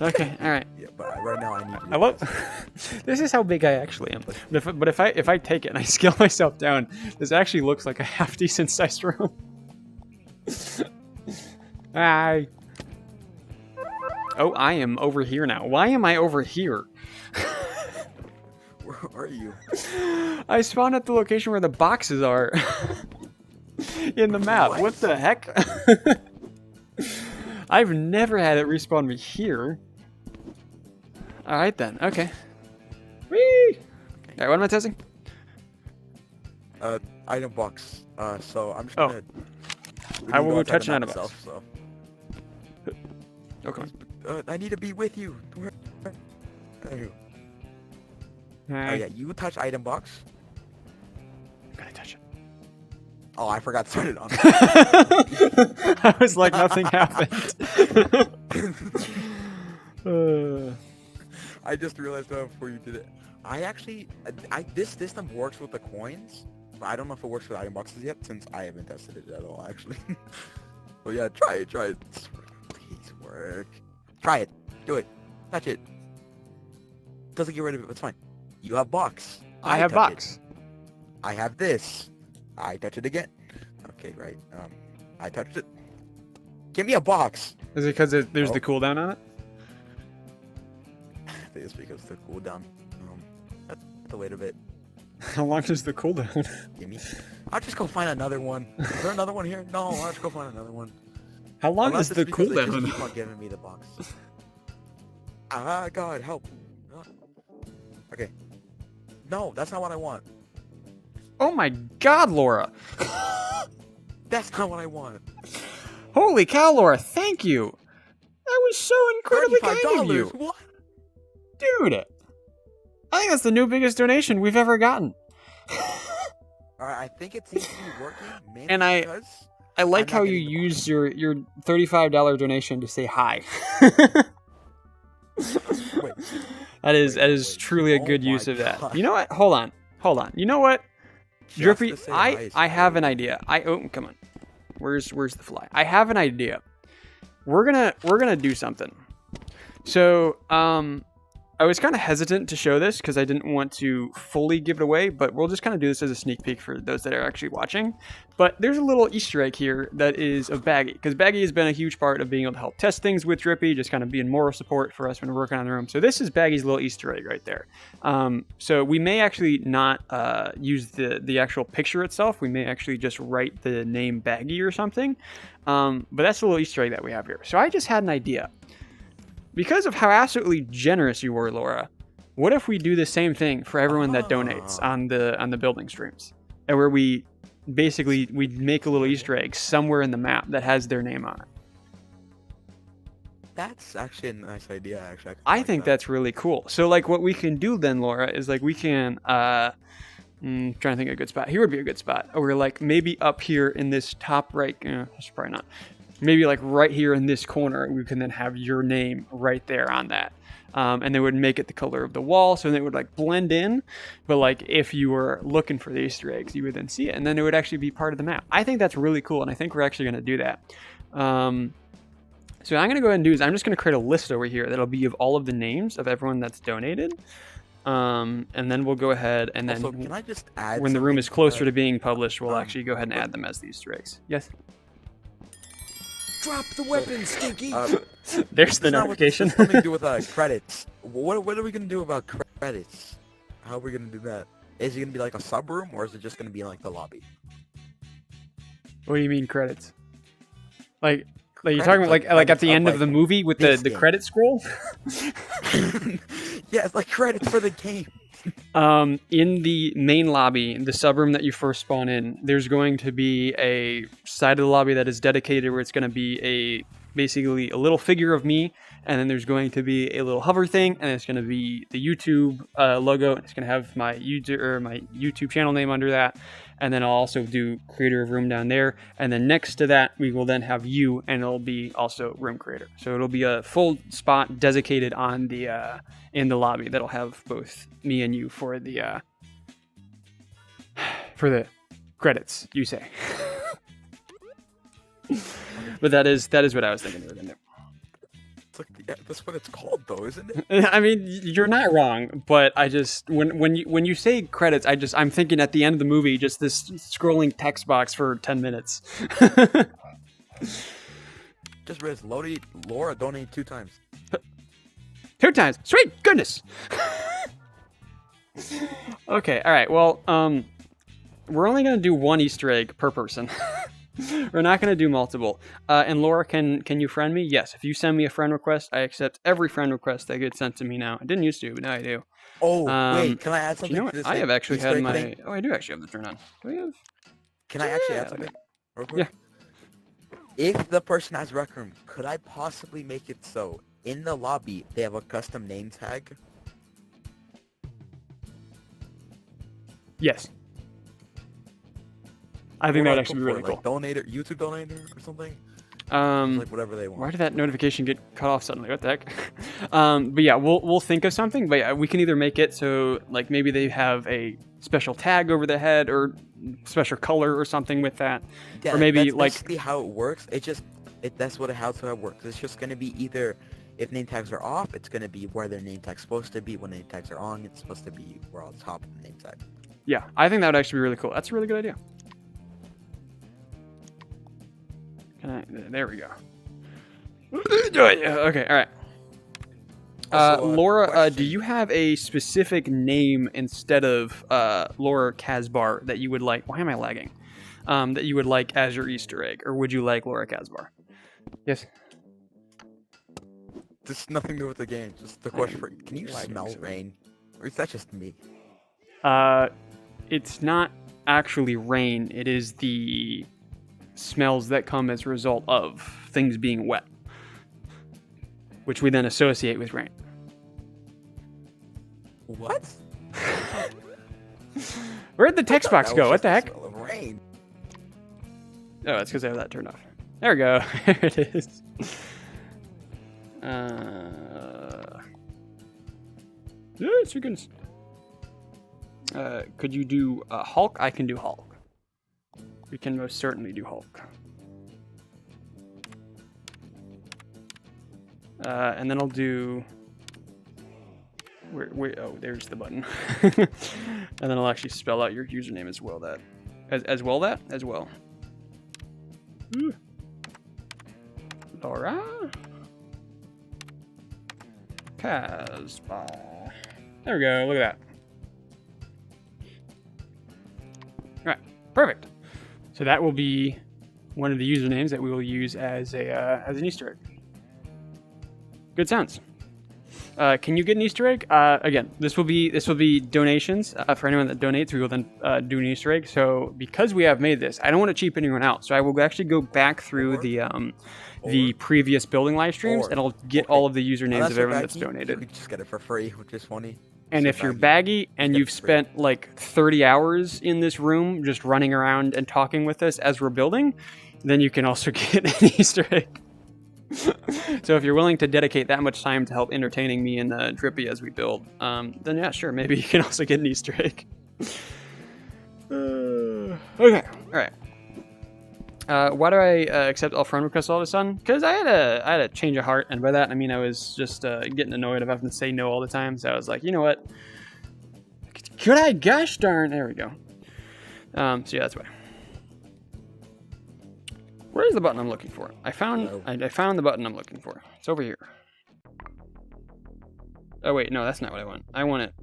Okay, all right. Yeah, but right now I need you to I love. test. This is how big I actually am. But if I take it and I scale myself down, this actually looks like a half decent sized room. Hi. Oh, I am over here now. Why am I over here? Where are you? I spawned at the location where the boxes are in the map. What the heck? I've never had it respawn me here. All right then. Okay. Whee! All right, what am I testing? Item box. So I'm just Oh. gonna. I will go outside touch the an map item box. itself, so. Oh, come on. I need to be with you. Where are you? Hi. Oh yeah, you touch item box. I'm gonna touch it. Oh, I forgot to turn it on. I was like, nothing happened. I just realized that before you did it. I actually, this system works with the coins, but I don't know if it works with item boxes yet since I haven't tested it at all actually. But yeah, try it. Please work. Try it. Do it. Touch it. Doesn't get rid of it. It's fine. You have box. I have touch box. it. I have this. I touch it again. Okay, right. I touched it. Give me a box. Is it because there's the cooldown on it? I think it's because of the cooldown. Have to wait a bit. How long is the cooldown? Give me. I'll just go find another one. Is there another one here? No, I'll just go find another one. How long Unless is it's the because they just cooldown? keep on giving me the box. Ah, God, help. Okay. No, that's not what I want. Oh my god, Laura! That's not what I want. Holy cow, Laura! Thank you. That was so incredibly kind of you, What? dude. I think that's the new biggest donation we've ever gotten. Alright, I think it seems to be working. Maybe And I like I'm how not you getting the use your $35 donation to say hi. Wait. That is Wait. truly a Oh good my use of that. God. You know what? Hold on. You know what? Just Drippy, to say hi is I have great. an idea. Come on. Where's the fly? I have an idea. We're gonna do something. So, I was kind of hesitant to show this because I didn't want to fully give it away, but we'll just kind of do this as a sneak peek for those that are actually watching. But there's a little Easter egg here that is of Baggy, because Baggy has been a huge part of being able to help test things with Drippy, just kind of being moral support for us when we're working on the room. So this is Baggy's little Easter egg right there. So we may actually not use the actual picture itself. We may actually just write the name Baggy or something. But that's the little Easter egg that we have here. So I just had an idea. Because of how absolutely generous you were, Laura, what if we do the same thing for everyone that donates on the building streams? And where we make a little Easter egg somewhere in the map that has their name on it. That's actually a nice idea, actually. I think that's really cool. So like what we can do then, Laura, is like we can trying to think of a good spot. Here would be a good spot. Or like maybe up here in this top right, that's probably not. Maybe like right here in this corner, we can then have your name right there on that. And they would make it the color of the wall, so then it would like blend in. But like if you were looking for the Easter eggs, you would then see it, and then it would actually be part of the map. I think that's really cool, and I think we're actually going to do that. So I'm going to go ahead and do is I'm just going to create a list over here that'll be of all of the names of everyone that's donated. And then we'll go ahead and then Also, can I just add when the room is something closer to being published, we'll actually go ahead and but- add them as the Easter eggs. Yes. Drop the weapon, Stinky! There's the notification. Something to do with credits. What are we gonna do about credits? How are we gonna do that? Is it gonna be like a sub room, or is it just gonna be like the lobby? What do you mean credits? Like you're Credits, talking about like at the end of like the movie with this the game. credit scroll? Yeah, it's like credits for the game. In the main lobby, the sub room that you first spawn in, there's going to be a side of the lobby that is dedicated where it's going to be basically a little figure of me, and then there's going to be a little hover thing, and it's going to be the YouTube logo, and it's going to have my YouTube channel name under that, and then I'll also do creator of room down there, and then next to that we will then have you, and it'll be also room creator. So it'll be a full spot dedicated on the in the lobby that'll have both me and you for the credits, you say. But that is what I was thinking they were gonna do. It's like, yeah, that's what it's called, though, isn't it? I mean, you're not wrong, but I just when you say credits, I'm thinking at the end of the movie, just this scrolling text box for 10 minutes. Just realized Laura donated 2 times. 2 times, sweet goodness. Okay, all right. Well, we're only gonna do 1 Easter egg per person. We're not going to do multiple. And Laura, can you friend me? Yes. If you send me a friend request, I accept every friend request that gets sent to me now. I didn't used to, but now I do. Oh, wait. Can I add something You know to what? this? I have actually Easter had egg my... thing? Oh, I do actually have the turn on. Do we have... Can I actually add Yeah, something? Real quick? Yeah. If the person has Rec Room, could I possibly make it so in the lobby they have a custom name tag? Yes. I think that would actually be really cool. Like donator, YouTube donator or something? Like whatever they want. Why did that notification get cut off suddenly? What the heck? But yeah, we'll think of something. But yeah, we can either make it so like maybe they have a special tag over the head or special color or something with that, Yeah, or maybe that's like basically how it works. That's how it works. It's just gonna be either if name tags are off, it's gonna be where their name tag's supposed to be. When name tags are on, it's supposed to be where on top of the name tag. yeah, I think that would actually be really cool. That's a really good idea. There we go. Okay, all right. Also, Laura, question. do you have a specific name instead of Laura Casbar that you would like? Why am I lagging? That you would like as your Easter egg, or would you like Laura Casbar? Yes. This is nothing to do with the game. Just the question for can you smell rain? Or is that just me? It's not actually rain. It is the smells that come as a result of things being wet, which we then associate with rain. What? Where'd the text box go? What the heck? Smell of rain. Oh, it's because I have that turned off. There we go. There it is. Yes, you can. Could you do Hulk? I can do Hulk. We can most certainly do Hulk. And then I'll do... oh, there's the button. And then I'll actually spell out your username as well. As well. Ooh. Laura Casbah. There we go. Look at that. All right, perfect. So that will be one of the usernames that we will use as an Easter egg. Good sounds. Can you get an Easter egg? Again, this will be donations. For anyone that donates, we will then do an Easter egg. So because we have made this, I don't want to cheap anyone out. So I will actually go back through the previous building live streams, and I'll get all of the usernames of everyone that's donated. You just get it for free, which is funny. And if you're baggy and you've spent like 30 hours in this room just running around and talking with us as we're building, then you can also get an Easter egg. So if you're willing to dedicate that much time to help entertaining me and Drippy as we build, then yeah, sure, maybe you can also get an Easter egg. Okay, all right. Why do I accept all friend requests all of a sudden? Because I had a change of heart, and by that I mean I was just getting annoyed of having to say no all the time. So I was like, you know what? Could I? Gosh darn! There we go. So yeah, that's why. Where's the button I'm looking for? I found the button I'm looking for. It's over here. Oh wait, no, that's not what I want. I want it.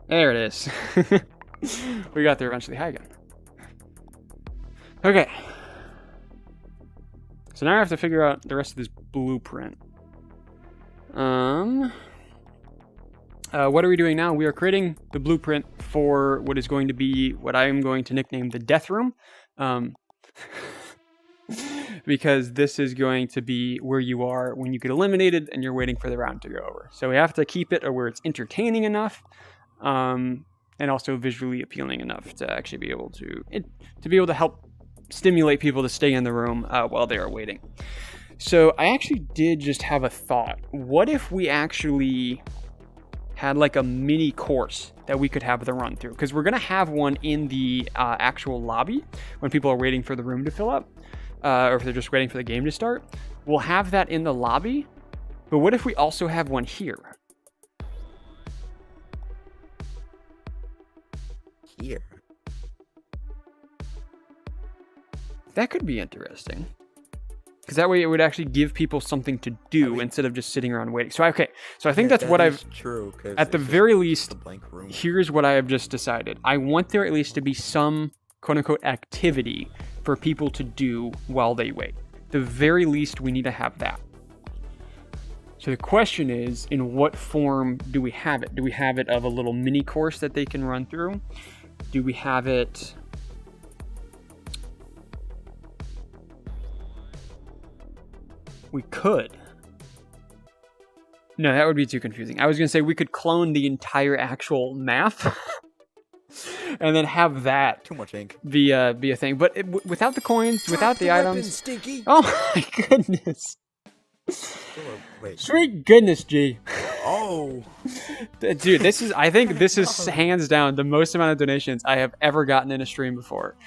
There it is. We got there eventually. Hi again. Okay. So now I have to figure out the rest of this blueprint. What are we doing now? We are creating the blueprint for what is going to be what I am going to nickname the death room. Because this is going to be where you are when you get eliminated and you're waiting for the round to go over. So we have to keep it where it's entertaining enough, and also visually appealing enough to actually be able to help stimulate people to stay in the room while they are waiting. So I actually did just have a thought. What if we actually had like a mini course that we could have them run through, because we're going to have one in the actual lobby when people are waiting for the room to fill up, or if they're just waiting for the game to start. We'll have that in the lobby, but what if we also have one here? Here. That could be interesting. Because that way it would actually give people something to do instead of just sitting around waiting. So, okay. So I think that's what I've... True. At the very least, blank room. Here's what I have just decided. I want there at least to be some quote-unquote activity for people to do while they wait. The very least, we need to have that. So the question is, in what form do we have it? Do we have it of a little mini course that they can run through? Do we have it... We could. No, that would be too confusing. I was going to say we could clone the entire actual map and then have that too much ink be a thing. But without the coins, without the items. Stinky. Oh my goodness. Wait. Sweet goodness, G. Oh. Dude, this is, I think this is hands down the most amount of donations I have ever gotten in a stream before.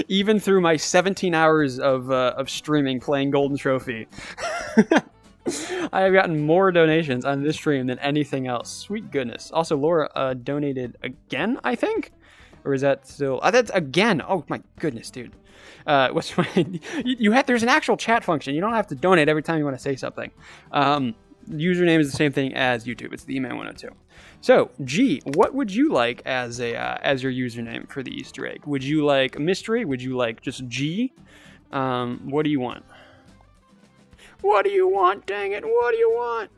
Even through my 17 hours of streaming playing Golden Trophy. I have gotten more donations on this stream than anything else. Sweet goodness. Also, Laura donated again, I think? Or is that still... that's again. Oh my goodness, dude. What's my... There's an actual chat function. You don't have to donate every time you want to say something. Username is the same thing as YouTube. It's the email 102. So, G, what would you like as your username for the Easter egg? Would you like mystery? Would you like just G? What do you want? What do you want? Dang it! What do you want?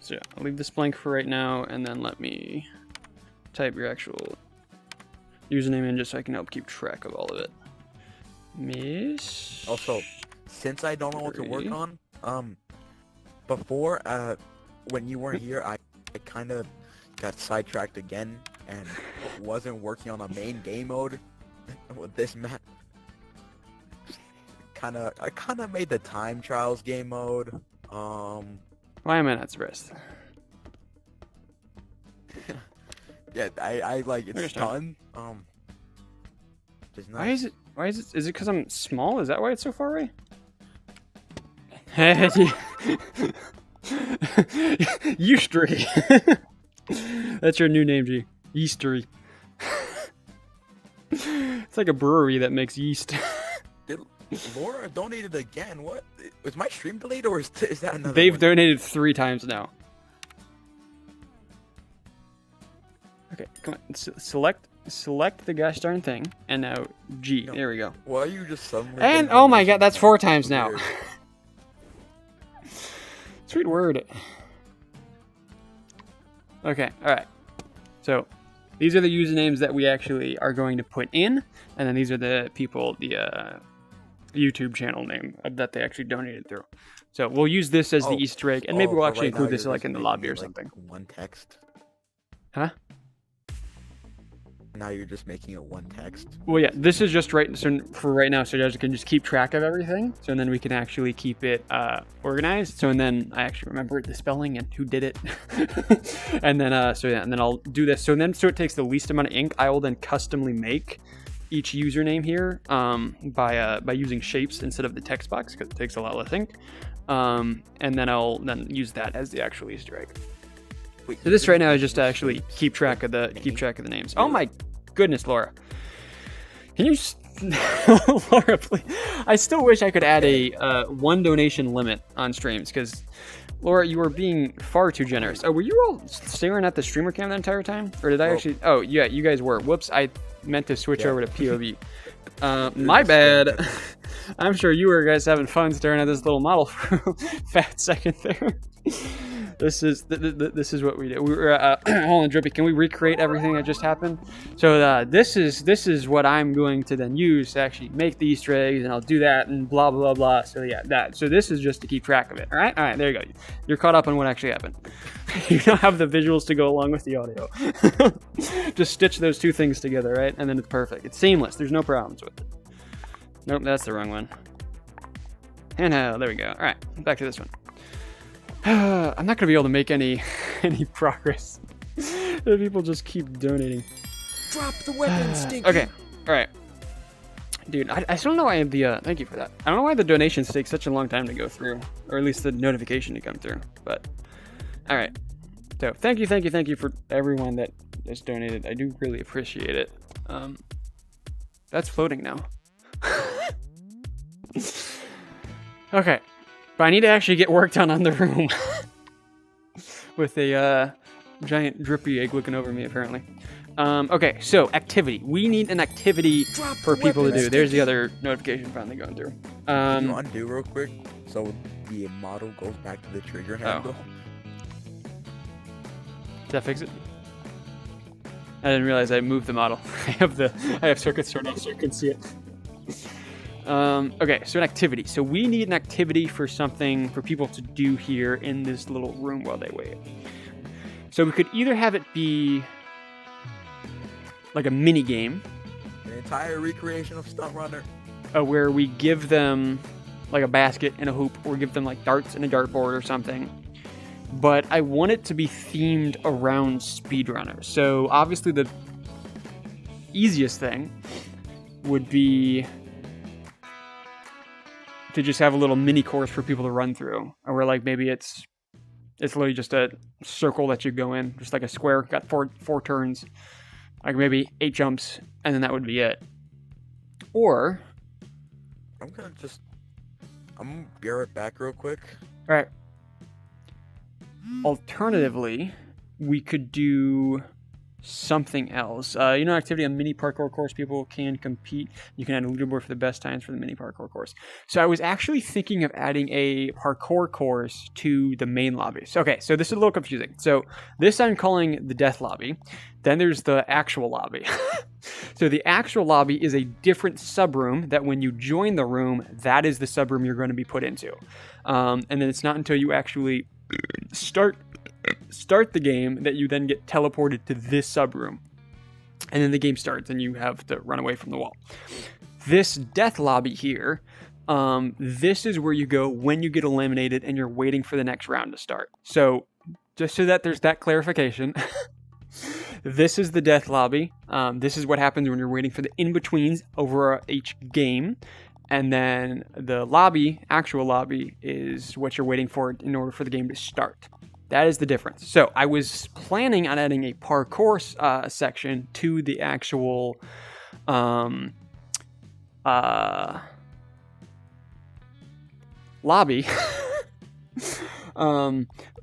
So yeah, I'll leave this blank for right now, and then let me type your actual username in just so I can help keep track of all of it. Miss. Also, since I don't know what to work on, before, when you weren't here, I kind of got sidetracked again and wasn't working on the main game mode with this map. I kind of made the time trials game mode. Why am I not surprised? Yeah, I like it's done. Just nice. Why is it? Is it because I'm small? Is that why it's so far away? Yeastery. That's your new name, G. Yeastery. It's like a brewery that makes yeast. Did Laura donated again? What? Was my stream delayed or is that another They've one? donated 3 times now. Okay, come on. Select the gosh darn thing, and now G. No. There we go. Why are you just suddenly... And, oh my god, that's 4 times now. Sweet word. Okay, alright. So, these are the usernames that we actually are going to put in, and then these are the people, the YouTube channel name that they actually donated through. So, we'll use this as the Easter egg, and maybe we'll actually include this like in the lobby or something. One text. Huh? Now you're just making it one text. Well, yeah, this is just right. So for right now, so you guys can just keep track of everything. So then we can actually keep it organized. So and then I actually remember the spelling and who did it. And then so yeah, and then I'll do this. So then it takes the least amount of ink. I will then customly make each username here by using shapes instead of the text box because it takes a lot less ink. And then I'll use that as the actual Easter egg. Wait, so this right now is just to actually keep track of the names. Oh my goodness, Laura! Can you, Laura, please? I still wish I could add a 1 donation limit on streams because, Laura, you were being far too generous. Oh, were you all staring at the streamer cam the entire time, or did I actually? Oh, yeah, you guys were. Whoops, I meant to switch over to POV. My bad. I'm sure you were guys having fun staring at this little model for a fat second there. This is what we do. We were hold on, Drippy. Can we recreate everything that just happened? So this is what I'm going to then use to actually make the Easter eggs, and I'll do that and blah blah blah. So yeah, that. So this is just to keep track of it. All right, there you go. You're caught up on what actually happened. You now have the visuals to go along with the audio. Just stitch those 2 things together, right? And then it's perfect. It's seamless. There's no problems with it. Nope, that's the wrong one. handheld. There we go. All right, back to this one. I'm not gonna be able to make any progress if people just keep donating. Drop the weapon, Stinky. Okay, all right, dude. I still don't know why the thank you for that. I don't know why the donations take such a long time to go through, or at least the notification to come through. But all right, so thank you for everyone that has donated. I do really appreciate it. That's floating now. Okay, but I need to actually get work done on the room with a giant drippy egg looking over me, apparently. Okay, so activity. We need an activity for people to do. There's the other notification finally going through. Can you undo real quick so the model goes back to the trigger handle? Did that fix it? I didn't realize I moved the model. I have circuits turned off so you can see it. Okay, so an activity. So we need an activity for something for people to do here in this little room while they wait. So we could either have it be like a mini game, An entire recreation of Stunt Runner. where we give them like a basket and a hoop, or give them like darts and a dartboard or something. But I want it to be themed around Speedrunners. So obviously the easiest thing would be to just have a little mini course for people to run through, or where like maybe it's literally just a circle that you go in, just like a square, got four turns, like maybe 8 jumps, and then that would be it. Or I'm gonna be right back real quick. all right. Alternatively, we could do something else. Activity on mini parkour course, people can compete. You can add a leaderboard for the best times for the mini parkour course. So I was actually thinking of adding a parkour course to the main lobby. Okay, so this is a little confusing. So this I'm calling the death lobby. Then there's the actual lobby. So the actual lobby is a different subroom that when you join the room, that is the subroom you're going to be put into. And then it's not until you actually start the game that you then get teleported to this subroom, and then the game starts and you have to run away from the wall. This death lobby here, this is where you go when you get eliminated and you're waiting for the next round to start. So just so that there's that clarification, this is the death lobby. This is what happens when you're waiting for the in-betweens over each game. And then the lobby, actual lobby, is what you're waiting for in order for the game to start. That is the difference. So I was planning on adding a parkour section to the actual lobby.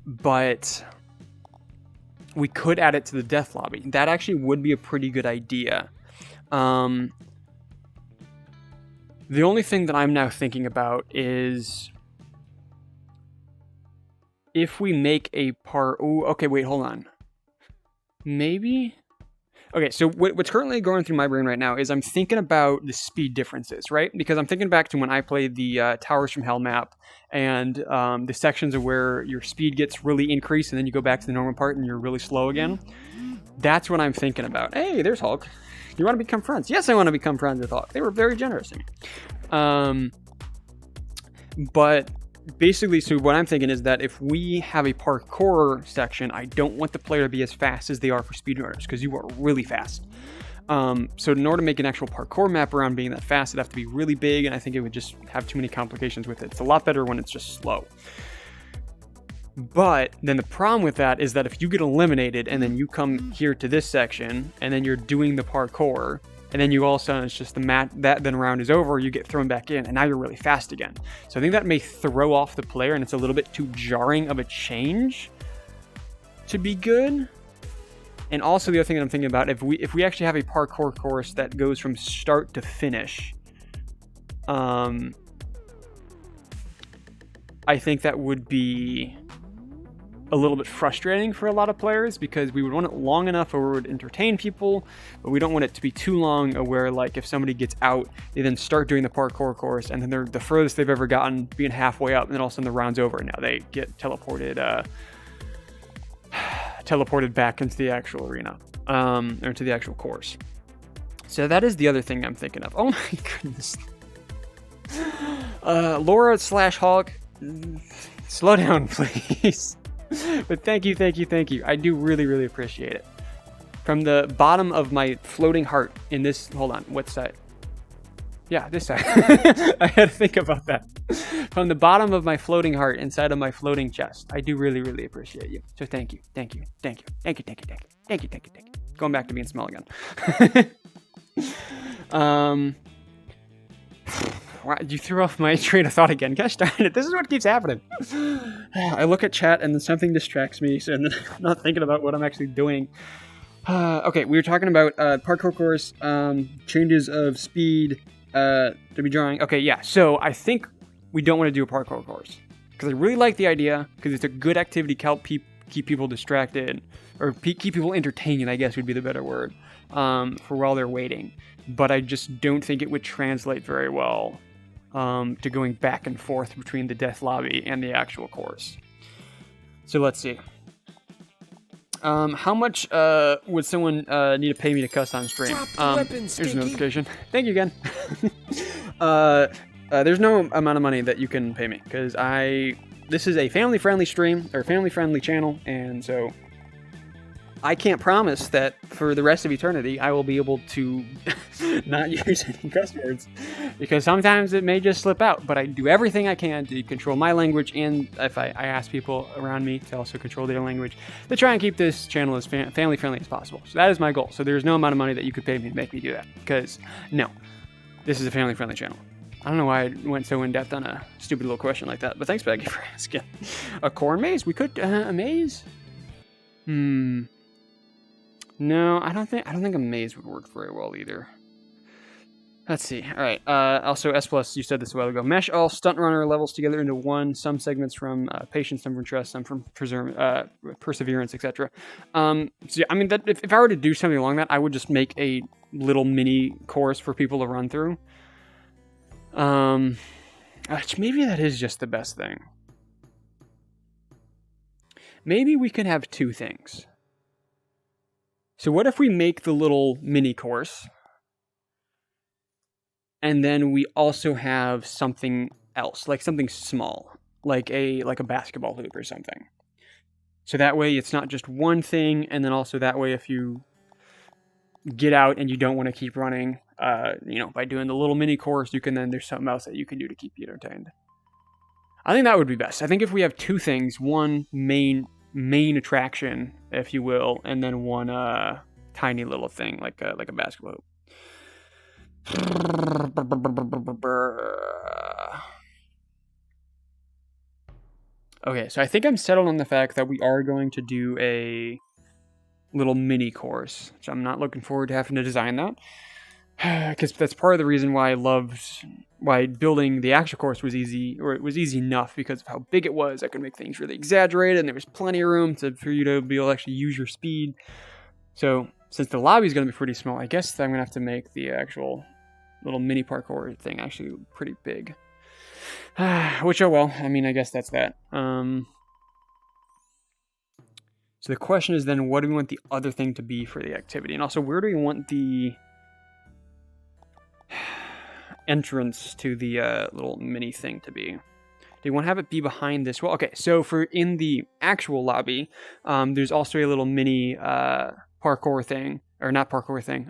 But we could add it to the death lobby. That actually would be a pretty good idea. The only thing that I'm now thinking about is if we make a okay, wait, hold on. Maybe? Okay, so what's currently going through my brain right now is I'm thinking about the speed differences, right? Because I'm thinking back to when I played the Towers from Hell map, and the sections of where your speed gets really increased and then you go back to the normal part and you're really slow again. That's what I'm thinking about. Hey, there's Hulk. You want to become friends? Yes, I want to become friends with Hulk. They were very generous to me. But basically, so what I'm thinking is that if we have a parkour section, I don't want the player to be as fast as they are for speedrunners, because you are really fast. So in order to make an actual parkour map around being that fast, it'd have to be really big, and I think it would just have too many complications with it. It's a lot better when it's just slow. But then the problem with that is that if you get eliminated and then you come here to this section and then you're doing the parkour, and then you all of a sudden it's just that then round is over, you get thrown back in and now you're really fast again. So I think that may throw off the player, and it's a little bit too jarring of a change to be good. And also the other thing that I'm thinking about, if we actually have a parkour course that goes from start to finish, I think that would be a little bit frustrating for a lot of players, because we would want it long enough where it would entertain people, but we don't want it to be too long where, like, if somebody gets out, they then start doing the parkour course and then they're the furthest they've ever gotten being halfway up, and then all of a sudden the round's over and now they get teleported back into the actual arena, or into the actual course. So that is the other thing I'm thinking of. Oh my goodness. Laura / Hog, slow down, please. But thank you, thank you, thank you. I do really, really appreciate it. From the bottom of my floating heart in this, hold on, what side? Yeah, this side. I had to think about that. From the bottom of my floating heart inside of my floating chest, I do really, really appreciate you. So thank you, thank you, thank you, thank you, thank you, thank you, thank you, thank you, thank you. Going back to being small again. Wow, you threw off my train of thought again. Gosh darn it, this is what keeps happening. I look at chat and then something distracts me, so I'm not thinking about what I'm actually doing. Okay, we were talking about parkour course, changes of speed to be drawing. Okay, yeah, so I think we don't want to do a parkour course. Because I really like the idea, because it's a good activity to help keep people distracted, or keep people entertained, I guess would be the better word, for while they're waiting. But I just don't think it would translate very well to going back and forth between the death lobby and the actual course. So let's see. How much would someone need to pay me to cuss on stream? Here's a notification. Thank you again. There's no amount of money that you can pay me, because this is a family-friendly stream, or family-friendly channel, and so I can't promise that for the rest of eternity I will be able to not use any cuss words, because sometimes it may just slip out, but I do everything I can to control my language, and if I ask people around me to also control their language, to try and keep this channel as family-friendly as possible. So that is my goal. So there's no amount of money that you could pay me to make me do that, because no, this is a family-friendly channel. I don't know why I went so in-depth on a stupid little question like that, but thanks, Becky, for asking. A corn maze? We could, a maze? No, I don't think a maze would work very well either. Let's see. All right. Also, S+, you said this a while ago. Mesh all stunt runner levels together into one. Some segments from patience, some from trust, some from perseverance, etc. So yeah, I mean, that if I were to do something along that, I would just make a little mini course for people to run through. Maybe that is just the best thing. Maybe we can have two things. So what if we make the little mini course, and then we also have something else, like something small, like a basketball hoop or something. So that way it's not just one thing, and then also that way if you get out and you don't want to keep running, by doing the little mini course, there's something else that you can do to keep you entertained. I think that would be best. I think if we have two things, one main attraction, if you will, and then one tiny little thing like a basketball hoop. Okay, so I think I'm settled on the fact that we are going to do a little mini course, so I'm not looking forward to having to design that, because that's part of the reason why I loved why building the actual course was easy, or it was easy enough because of how big it was. I could make things really exaggerated, and there was plenty of room for you to be able to actually use your speed. So since the lobby is going to be pretty small, I guess I'm going to have to make the actual little mini parkour thing actually pretty big. Which, oh well, I mean, I guess that's that. So the question is then, what do we want the other thing to be for the activity? And also, where do we want the entrance to the little mini thing to be? Do you want to have it be behind this wall? Okay, so for in the actual lobby, there's also a little mini parkour thing, or not parkour thing,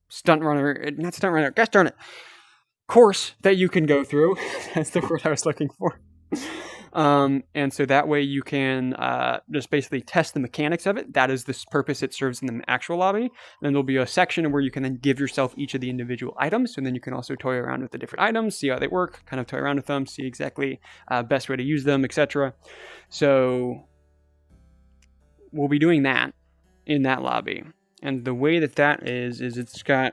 stunt runner, not stunt runner, gosh darn it, course that you can go through. That's the word I was looking for. And so that way you can just basically test the mechanics of it. That is the purpose it serves in the actual lobby. And then there'll be a section where you can then give yourself each of the individual items. And then you can also toy around with the different items, see how they work, kind of toy around with them, see exactly best way to use them, etc. So we'll be doing that in that lobby. And the way that is it's got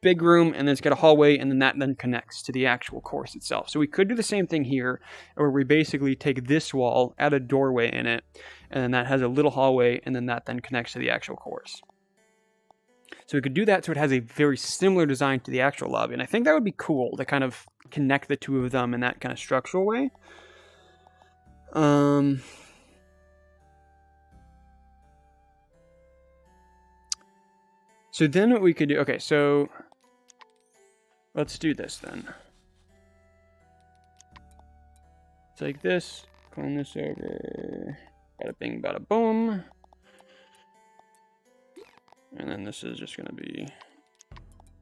big room, and then it's got a hallway, and then that connects to the actual course itself. So we could do the same thing here, where we basically take this wall, add a doorway in it, and then that has a little hallway, and then that connects to the actual course. So we could do that so it has a very similar design to the actual lobby, and I think that would be cool to kind of connect the two of them in that kind of structural way. So then what we could do, okay, so Let's do this then. Take this, clone this over. Bada bing, bada boom. And then this is just gonna be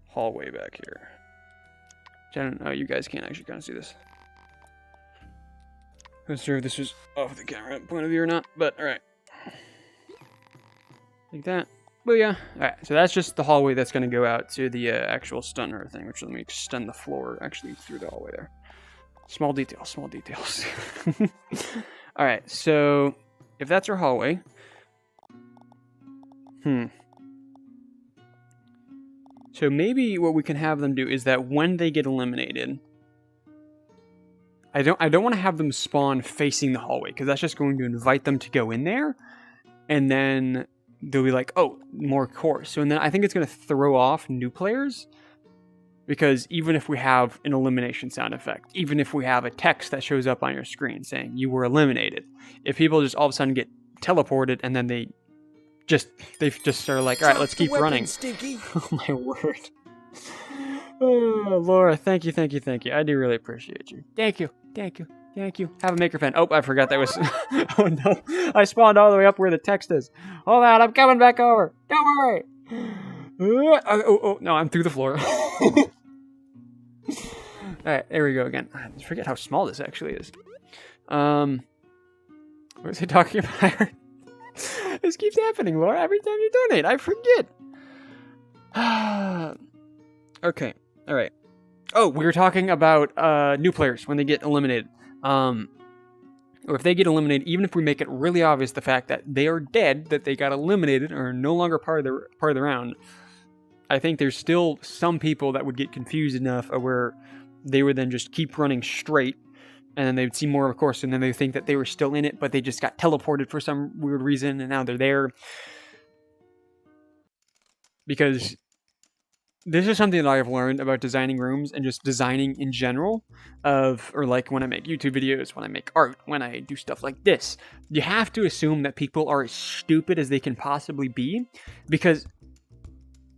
hallway back here. Which I don't know, you guys can't actually kind of see this. I'm not sure if this was off the camera point of view or not, but alright. Like that. Booyah. Alright, so that's just the hallway that's going to go out to the actual stunner thing, which let me extend the floor actually through the hallway there. Small details, small details. Alright, so if that's our hallway. So maybe what we can have them do is that when they get eliminated, I don't want to have them spawn facing the hallway, because that's just going to invite them to go in there, and then they'll be like, oh, more course. So and then I think it's going to throw off new players, because even if we have an elimination sound effect, even if we have a text that shows up on your screen saying you were eliminated, if people just all of a sudden get teleported and then they just are like, all right, let's keep running. Stinky. Oh my word. Oh, Laura, thank you. I do really appreciate you. Thank you. Have a maker pen. Oh, I forgot that was... Oh no, I spawned all the way up where the text is. Hold on, I'm coming back over. Don't worry. Oh, no, I'm through the floor. Alright, there we go again. I forget how small this actually is. What was he talking about? This keeps happening, Laura. Every time you donate, I forget. Okay, alright. Oh, we were talking about new players when they get eliminated. Or if they get eliminated, even if we make it really obvious the fact that they are dead, that they got eliminated, or no longer part of the round, I think there's still some people that would get confused enough where they would then just keep running straight, and then they would see more of a course, and then they think that they were still in it, but they just got teleported for some weird reason, and now they're there. Because this is something that I've learned about designing rooms and just designing in general, or like when I make YouTube videos, when I make art, when I do stuff like this. You have to assume that people are as stupid as they can possibly be, because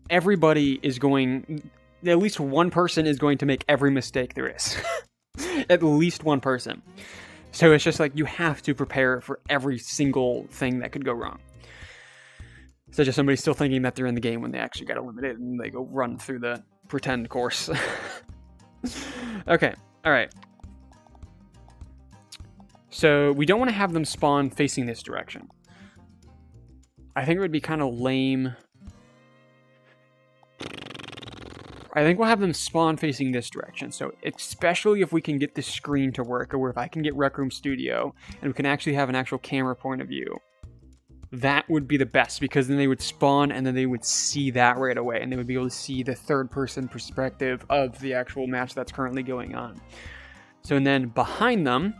everybody is going, at least one person is going to make every mistake there is. At least one person. So it's just like you have to prepare for every single thing that could go wrong. Such as somebody still thinking that they're in the game when they actually got eliminated and they go run through the pretend course. Okay, alright. So we don't want to have them spawn facing this direction. I think it would be kind of lame. I think we'll have them spawn facing this direction. So especially if we can get the screen to work, or if I can get Rec Room Studio and we can actually have an actual camera point of view, that would be the best, because then they would spawn and then they would see that right away, and they would be able to see the third person perspective of the actual match that's currently going on. So and then behind them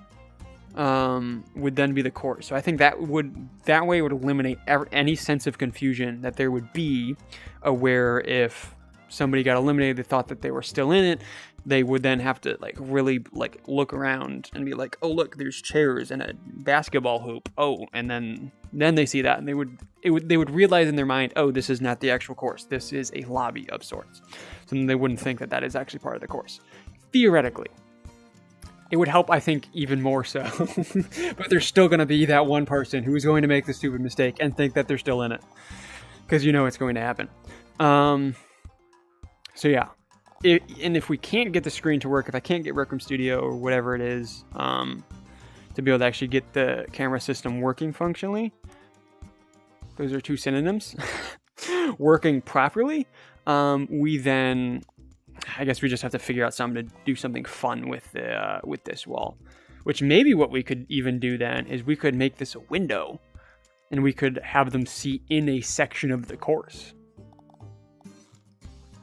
would then be the course. So I think that way would eliminate any sense of confusion that there would be, where if somebody got eliminated, they thought that they were still in it, they would then have to really look around and be like, oh look, there's chairs and a basketball hoop. Oh, and then they see that and they would realize in their mind, oh, this is not the actual course. This is a lobby of sorts. So then they wouldn't think that that is actually part of the course. Theoretically. It would help, I think, even more so. But there's still going to be that one person who is going to make the stupid mistake and think that they're still in it. Because you know it's going to happen. So yeah, and if we can't get the screen to work, if I can't get Rec Room Studio or whatever it is, to be able to actually get the camera system working functionally, those are two synonyms, working properly, we then, I guess we just have to figure out something to do something fun with this wall, which maybe what we could even do then is we could make this a window, and we could have them see in a section of the course.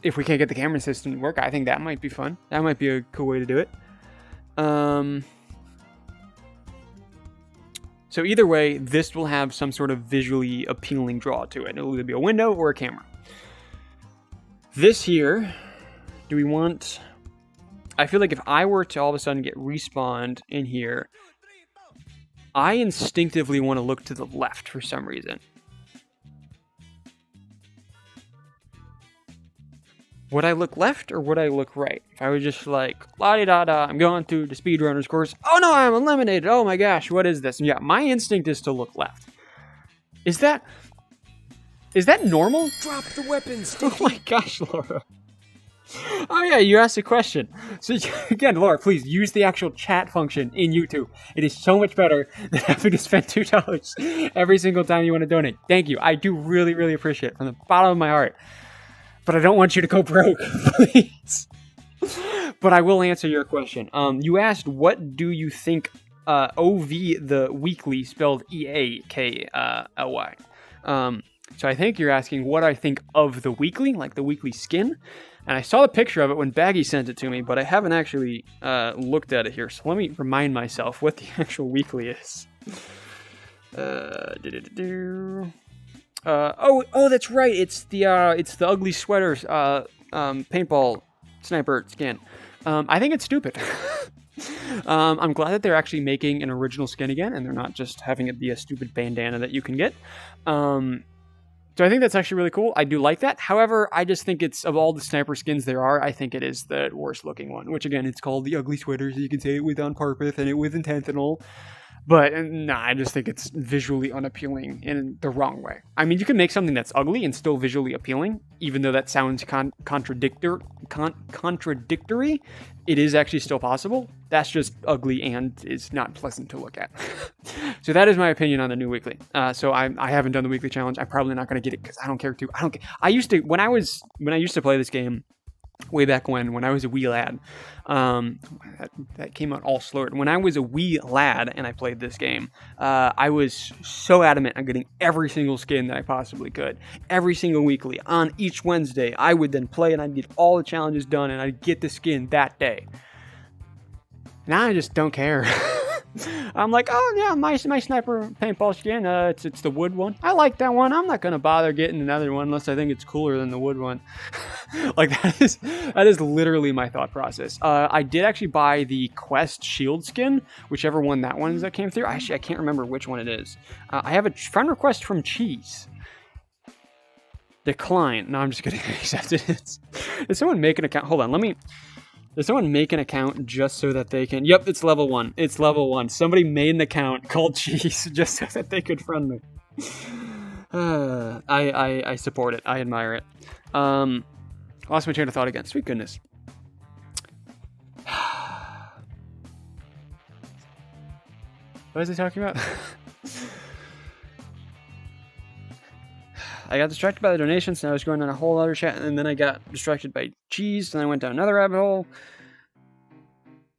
If we can't get the camera system to work, I think that might be fun. That might be a cool way to do it. So either way, this will have some sort of visually appealing draw to it. It'll either be a window or a camera. This here, do we want... I feel like if I were to all of a sudden get respawned in here, I instinctively want to look to the left for some reason. For some reason. would I look left or would I look right? If I was just like, la-di-da-da, I'm going through the Speedrunners course. Oh no, I'm eliminated. Oh my gosh, what is this? And yeah, my instinct is to look left. Is that normal? Drop the weapons. Oh my gosh, Laura. Oh yeah, you asked a question. So again, Laura, please use the actual chat function in YouTube. It is so much better than having to spend $2 every single time you want to donate. Thank you. I do really, really appreciate it from the bottom of my heart. But I don't want you to go broke, please. But I will answer your question. You asked, what do you think OV the weekly, spelled EAKLY. So I think you're asking what I think of the weekly, like the weekly skin. And I saw the picture of it when Baggy sent it to me, but I haven't actually looked at it here. So let me remind myself what the actual weekly is. Oh, that's right. It's the ugly sweaters paintball sniper skin. I think it's stupid. I'm glad that they're actually making an original skin again, and they're not just having it be a stupid bandana that you can get. So I think that's actually really cool. I do like that. However, I just think it's, of all the sniper skins there are, I think it is the worst looking one. Which again, it's called the ugly sweater, so you can say it with on purpose and it was intentional. But nah, I just think it's visually unappealing in the wrong way. I mean, you can make something that's ugly and still visually appealing, even though that sounds contradictory. It is actually still possible. That's just ugly and is not pleasant to look at. So that is my opinion on the new weekly. So I haven't done the weekly challenge. I'm probably not going to get it because I don't care to. I don't care. I used to when I used to play this game. Way back when I was a wee lad, that came out all slurred. When I was a wee lad and I played this game, I was so adamant on getting every single skin that I possibly could. Every single weekly, on each Wednesday, I would then play and I'd get all the challenges done and I'd get the skin that day. Now I just don't care. I'm like, oh yeah, my sniper paintball skin, it's the wood one. I like that one. I'm not gonna bother getting another one unless I think it's cooler than the wood one. Like that is literally my thought process. I did actually buy the Quest shield skin, whichever one that one is that came through. Actually, I can't remember which one it is. I have a friend request from Cheese. Decline. No, I'm just kidding. I accepted it. Did someone make an account? Hold on, Did someone make an account just so that they can... Yep, it's level 1. It's level 1. Somebody made an account called Cheese just so that they could friend me. I support it. I admire it. Lost my train of thought again. Sweet goodness. What was I talking about? I got distracted by the donations, and I was going on a whole other chat, and then I got distracted by Cheese, and I went down another rabbit hole.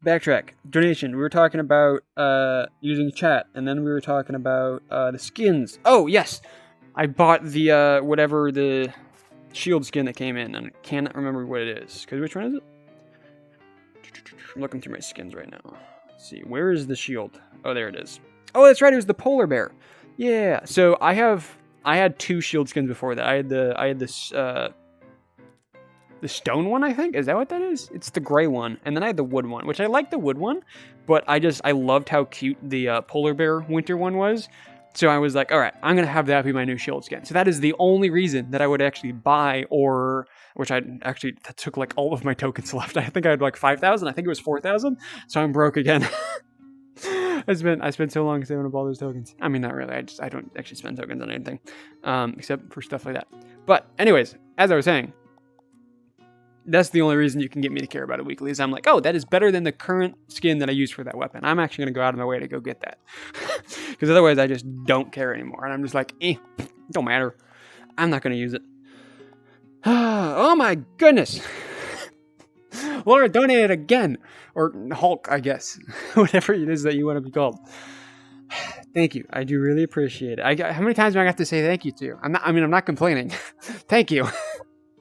Backtrack. Donation. We were talking about using chat, and then we were talking about the skins. Oh, yes! I bought the, whatever the shield skin that came in, and I cannot remember what it is. Because which one is it? I'm looking through my skins right now. Let's see. Where is the shield? Oh, there it is. Oh, that's right. It was the polar bear. Yeah. So I had 2 shield skins before that. I had this the stone one, I think. Is that what that is? It's the gray one. And then I had the wood one, which I like the wood one, but I loved how cute the polar bear winter one was. So I was like, all right, I'm going to have that be my new shield skin. So that is the only reason that I would actually buy, or which that took like all of my tokens left. I think I had like 5,000. I think it was 4,000. So I'm broke again. I spent so long saving up all those tokens. I mean, not really. I don't actually spend tokens on anything, except for stuff like that. But anyways, as I was saying, that's the only reason you can get me to care about it weekly, is I'm like, oh, that is better than the current skin that I use for that weapon. I'm actually going to go out of my way to go get that. Because otherwise I just don't care anymore. And I'm just like, don't matter. I'm not going to use it. Oh my goodness. Laura donated again. Or Hulk, I guess. Whatever it is that you want to be called. Thank you. I do really appreciate it. How many times do I have to say thank you to? I'm not complaining. Thank you.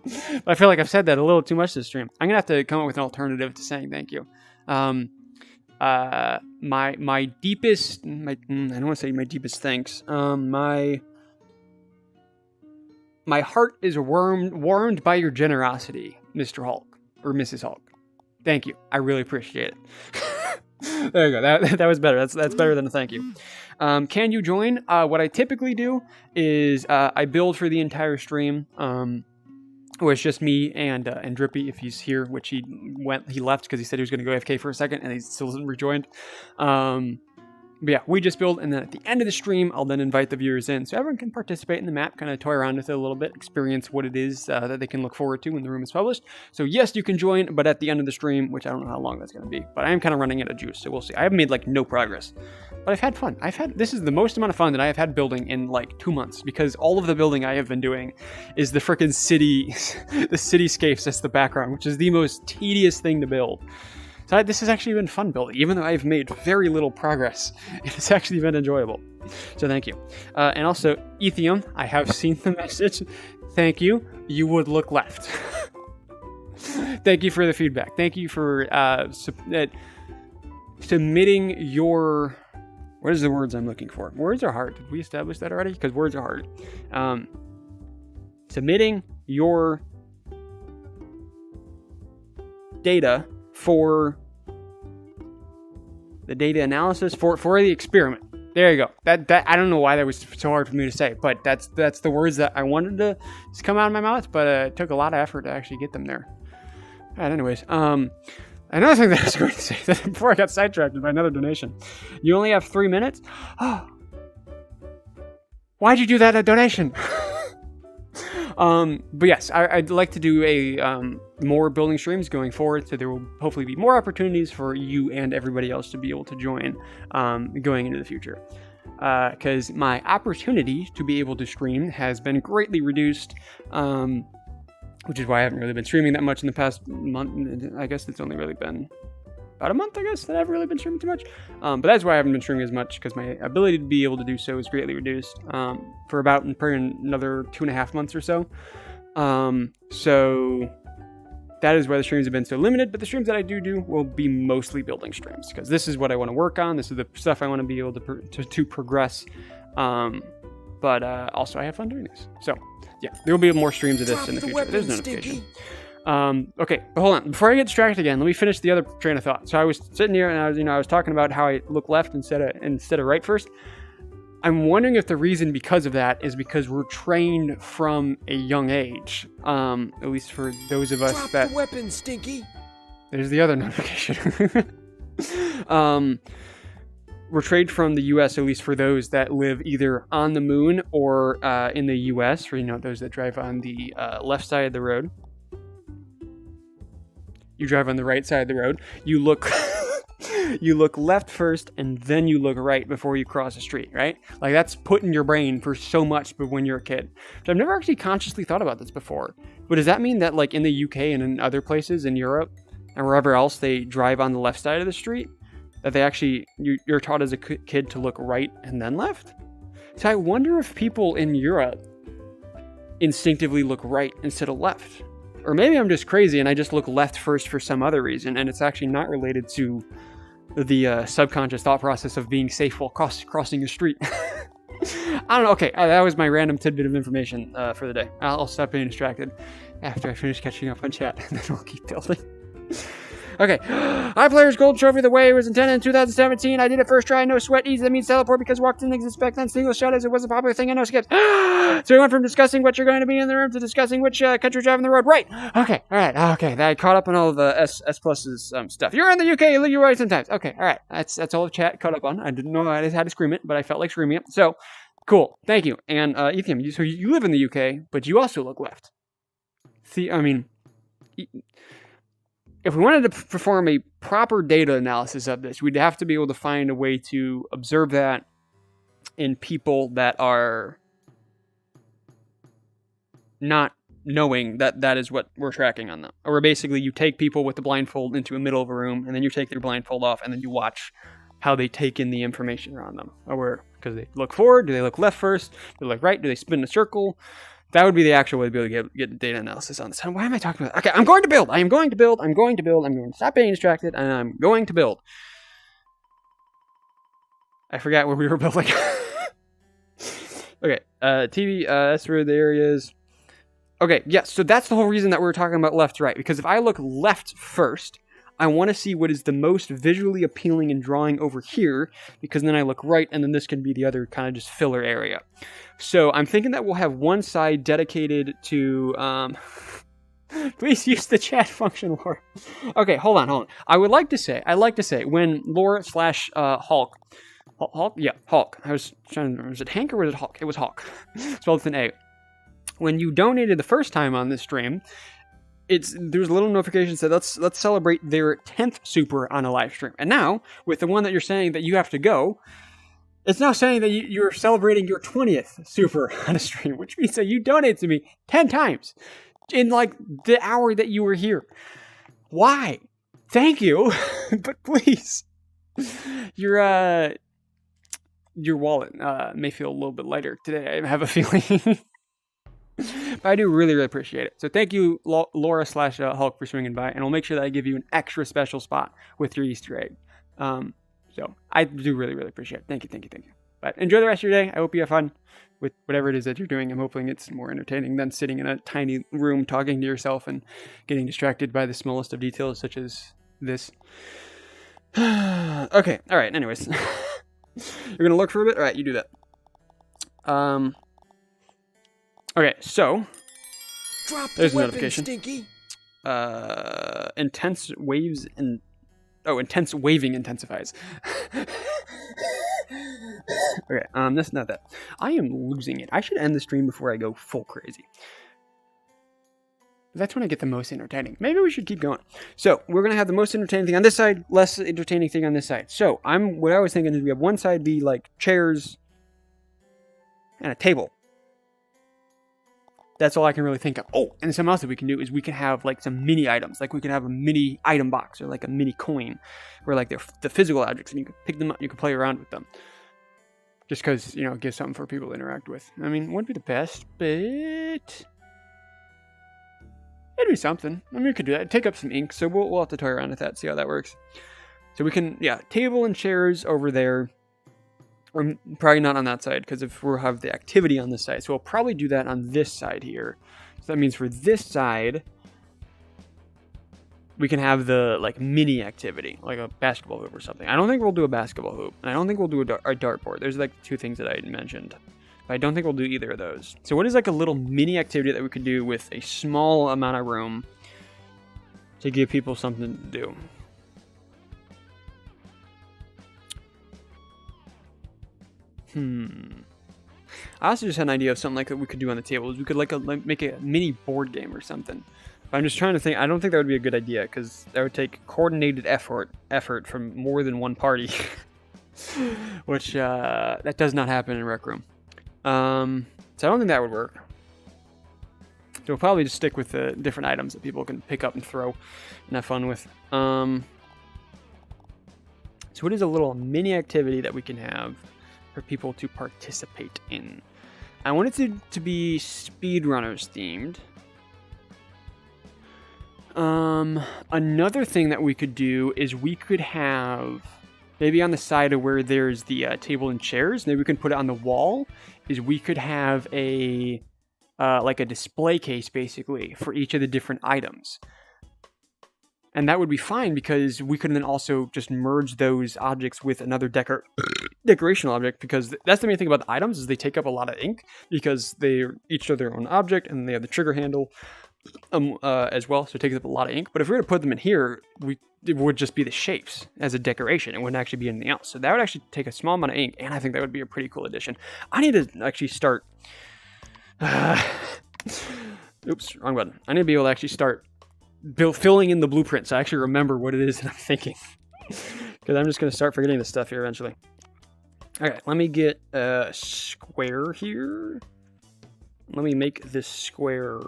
But I feel like I've said that a little too much this stream. I'm going to have to come up with an alternative to saying thank you. My deepest... I don't want to say my deepest thanks. My heart is warmed by your generosity, Mr. Hulk. Or Mrs. Hulk. Thank you. I really appreciate it. There you go. That was better. That's better than a thank you. Can you join? What I typically do is I build for the entire stream. where it's just me and Drippy, if he's here, which he left because he said he was going to go AFK for a second, and he still hasn't rejoined. But yeah, we just build, and then at the end of the stream, I'll then invite the viewers in so everyone can participate in the map, kind of toy around with it a little bit, experience what it is that they can look forward to when the room is published. So yes, you can join, but at the end of the stream, which I don't know how long that's going to be, but I am kind of running out of juice, so we'll see. I have made like no progress, but I've had fun. This is the most amount of fun that I have had building in like 2 months, because all of the building I have been doing is the freaking city, the cityscapes as the background, which is the most tedious thing to build. So this has actually been fun building, even though I've made very little progress. It's actually been enjoyable. So thank you. And also, Ethium, I have seen the message. Thank you. You would look left. Thank you for the feedback. Thank you for submitting your... What is the words I'm looking for? Words are hard. Did we establish that already? Because words are hard. Submitting your data for the data analysis for the experiment. There you go. That I don't know why that was so hard for me to say, but that's the words that I wanted to come out of my mouth, but it took a lot of effort to actually get them there. Alright, anyways, another thing that I was going to say before I got sidetracked by another donation. You only have 3 minutes? Oh, why'd you do that, a donation? But yes, I'd like to do a more building streams going forward, so there will hopefully be more opportunities for you and everybody else to be able to join going into the future. Because my opportunity to be able to stream has been greatly reduced, which is why I haven't really been streaming that much in the past month. I guess it's only really been about a month, I guess, that I've really been streaming too much. But that's why I haven't been streaming as much, because my ability to be able to do so is greatly reduced for about another 2.5 months or so. So that is why the streams have been so limited, but the streams that I do will be mostly building streams, because this is what I want to work on. This is the stuff I want to be able to progress. But also I have fun doing this. So yeah, there will be more streams of this in the future. There's notification. Okay, but hold on. Before I get distracted again, let me finish the other train of thought. So I was sitting here and I was talking about how I look left instead of right first. I'm wondering if the reason because of that is because we're trained from a young age. At least for those of us Drop that... the weapon, Stinky! There's the other notification. We're trained from the U.S., at least for those that live either on the moon or in the U.S., for those that drive on the left side of the road. You drive on the right side of the road. You look... You look left first, and then you look right before you cross the street, right? Like, that's put in your brain for so much, but when you're a kid. So I've never actually consciously thought about this before. But does that mean that, like, in the UK and in other places in Europe and wherever else they drive on the left side of the street, that they actually, you're taught as a kid to look right and then left? So I wonder if people in Europe instinctively look right instead of left. Or maybe I'm just crazy and I just look left first for some other reason, and it's actually not related to the subconscious thought process of being safe while crossing a street. I don't know. Okay, that was my random tidbit of information for the day. I'll stop being distracted after I finish catching up on chat, and then we'll keep building. Okay, iPlayer's Gold Trophy the way it was intended in 2017. I did it first try, no sweat, easy. That means teleport because walk didn't exist back then. Single shot as it was a popular thing and no skips. So we went from discussing what you're going to be in the room to discussing which country you're driving the road. Right. Okay. All right. Okay. I caught up on all of the S Plus's stuff. You're in the UK. You're right sometimes. Okay. All right. That's all the chat caught up on. I didn't know I had to scream it, but I felt like screaming it. So cool. Thank you. And Ethium, so you live in the UK, but you also look left. See, I mean, if we wanted to perform a proper data analysis of this, we'd have to be able to find a way to observe that in people that are not knowing that that is what we're tracking on them. Or basically you take people with the blindfold into the middle of a room, and then you take their blindfold off, and then you watch how they take in the information around them. Or because they look forward, do they look left first, do they look right, do they spin in a circle? That would be the actual way to be able to get data analysis on this. Why am I talking about that? Okay, I'm going to build. I'm going to stop being distracted, and I'm going to build. I forgot where we were building. Okay, TV, that's where the area is. Okay, yes, so that's the whole reason that we're talking about left to right. Because if I look left first, I want to see what is the most visually appealing in drawing over here, because then I look right, and then this can be the other kind of just filler area. So I'm thinking that we'll have one side dedicated to Please use the chat function, Laura. Okay, hold on. I'd like to say, when Laura slash Hulk, yeah, Hulk. I was trying to, was it Hank or was it Hulk? It was Hulk. Spelled with an A. When you donated the first time on this stream, there's a little notification that said let's celebrate their 10th super on a live stream. And now, with the one that you're saying that you have to go, it's now saying that you're celebrating your 20th super on a stream, which means that you donated to me 10 times in like the hour that you were here. Why? Thank you, but please, your wallet may feel a little bit lighter today. I have a feeling. But I do really, really appreciate it. So thank you, Laura slash Hulk, for swinging by, and I'll make sure that I give you an extra special spot with your Easter egg. So I do really, really appreciate it. Thank you. But enjoy the rest of your day. I hope you have fun with whatever it is that you're doing. I'm hoping it's more entertaining than sitting in a tiny room talking to yourself and getting distracted by the smallest of details, such as this. Okay, all right, anyways. You're going to look for a bit? All right, you do that. Okay, so there's a notification. Stinky. Intense waving intensifies. Okay, that's not that. I am losing it. I should end the stream before I go full crazy. That's when I get the most entertaining. Maybe we should keep going. So we're gonna have the most entertaining thing on this side, less entertaining thing on this side. So what I was thinking is we have one side be like chairs and a table. That's all I can really think of. Oh, and something else that we can do is we can have like some mini items. Like we can have a mini item box or like a mini coin where like they're the physical objects and you can pick them up, you can play around with them. Just because, it gives something for people to interact with. I mean, wouldn't be the best, but it'd be something. I mean, we could do that. It'd take up some ink, so we'll have to toy around with that, see how that works. So we can, table and chairs over there. Or probably not on that side, because if we'll have the activity on this side. So we'll probably do that on this side here. So that means for this side, we can have the like mini activity, like a basketball hoop or something. I don't think we'll do a basketball hoop. And I don't think we'll do a dartboard. There's like two things that I mentioned. But I don't think we'll do either of those. So what is like a little mini activity that we could do with a small amount of room to give people something to do? I also just had an idea of something like that we could do on the table. We could make a mini board game or something. But I'm just trying to think. I don't think that would be a good idea because that would take coordinated effort from more than one party, which that does not happen in Rec Room. So I don't think that would work. So we'll probably just stick with the different items that people can pick up and throw and have fun with. So what is a little mini activity that we can have for people to participate in? I want it to be Speedrunners themed. Another thing that we could do is we could have maybe on the side of where there's the table and chairs, maybe we can put it on the wall, is we could have a like a display case basically for each of the different items. And that would be fine because we could then also just merge those objects with another decorational object, because that's the main thing about the items is they take up a lot of ink because they each are their own object and they have the trigger handle as well, so it takes up a lot of ink. But if we were to put them in here, it would just be the shapes as a decoration. It wouldn't actually be anything else. So that would actually take a small amount of ink, and I think that would be a pretty cool addition. I need to actually start... Oops, wrong button. I need to be able to actually start filling in the blueprint so I actually remember what it is that I'm thinking. Because I'm just going to start forgetting this stuff here eventually. Okay, let me get a square here. Let me make this square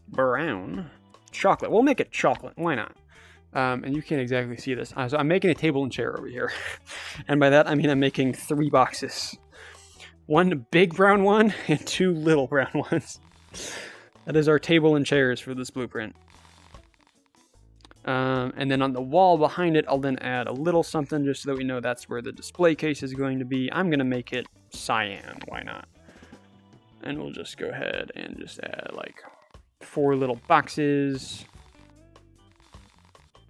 brown. Chocolate. We'll make it chocolate. Why not? And you can't exactly see this. So I'm making a table and chair over here. And by that, I mean I'm making 3 boxes. 1 big brown one and 2 little brown ones. That is our table and chairs for this blueprint. And then on the wall behind it, I'll then add a little something just so that we know that's where the display case is going to be. I'm going to make it cyan. Why not? And we'll just go ahead and just add like 4 little boxes.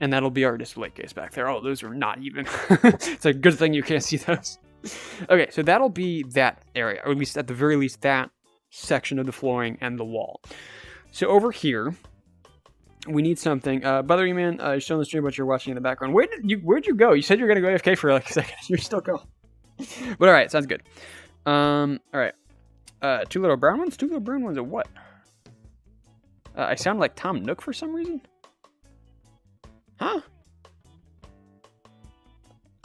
And that'll be our display case back there. Oh, those are not even. It's a good thing you can't see those. Okay, so that'll be that area, or at least at the very least that section of the flooring and the wall. So over here, we need something. By the way, man, showing the stream, but you're watching in the background. Where'd you go? You said you were gonna go AFK for like a second. You're still going. But all right, sounds good. All right. 2 little brown ones. 2 little brown ones. Of what? I sound like Tom Nook for some reason. Huh?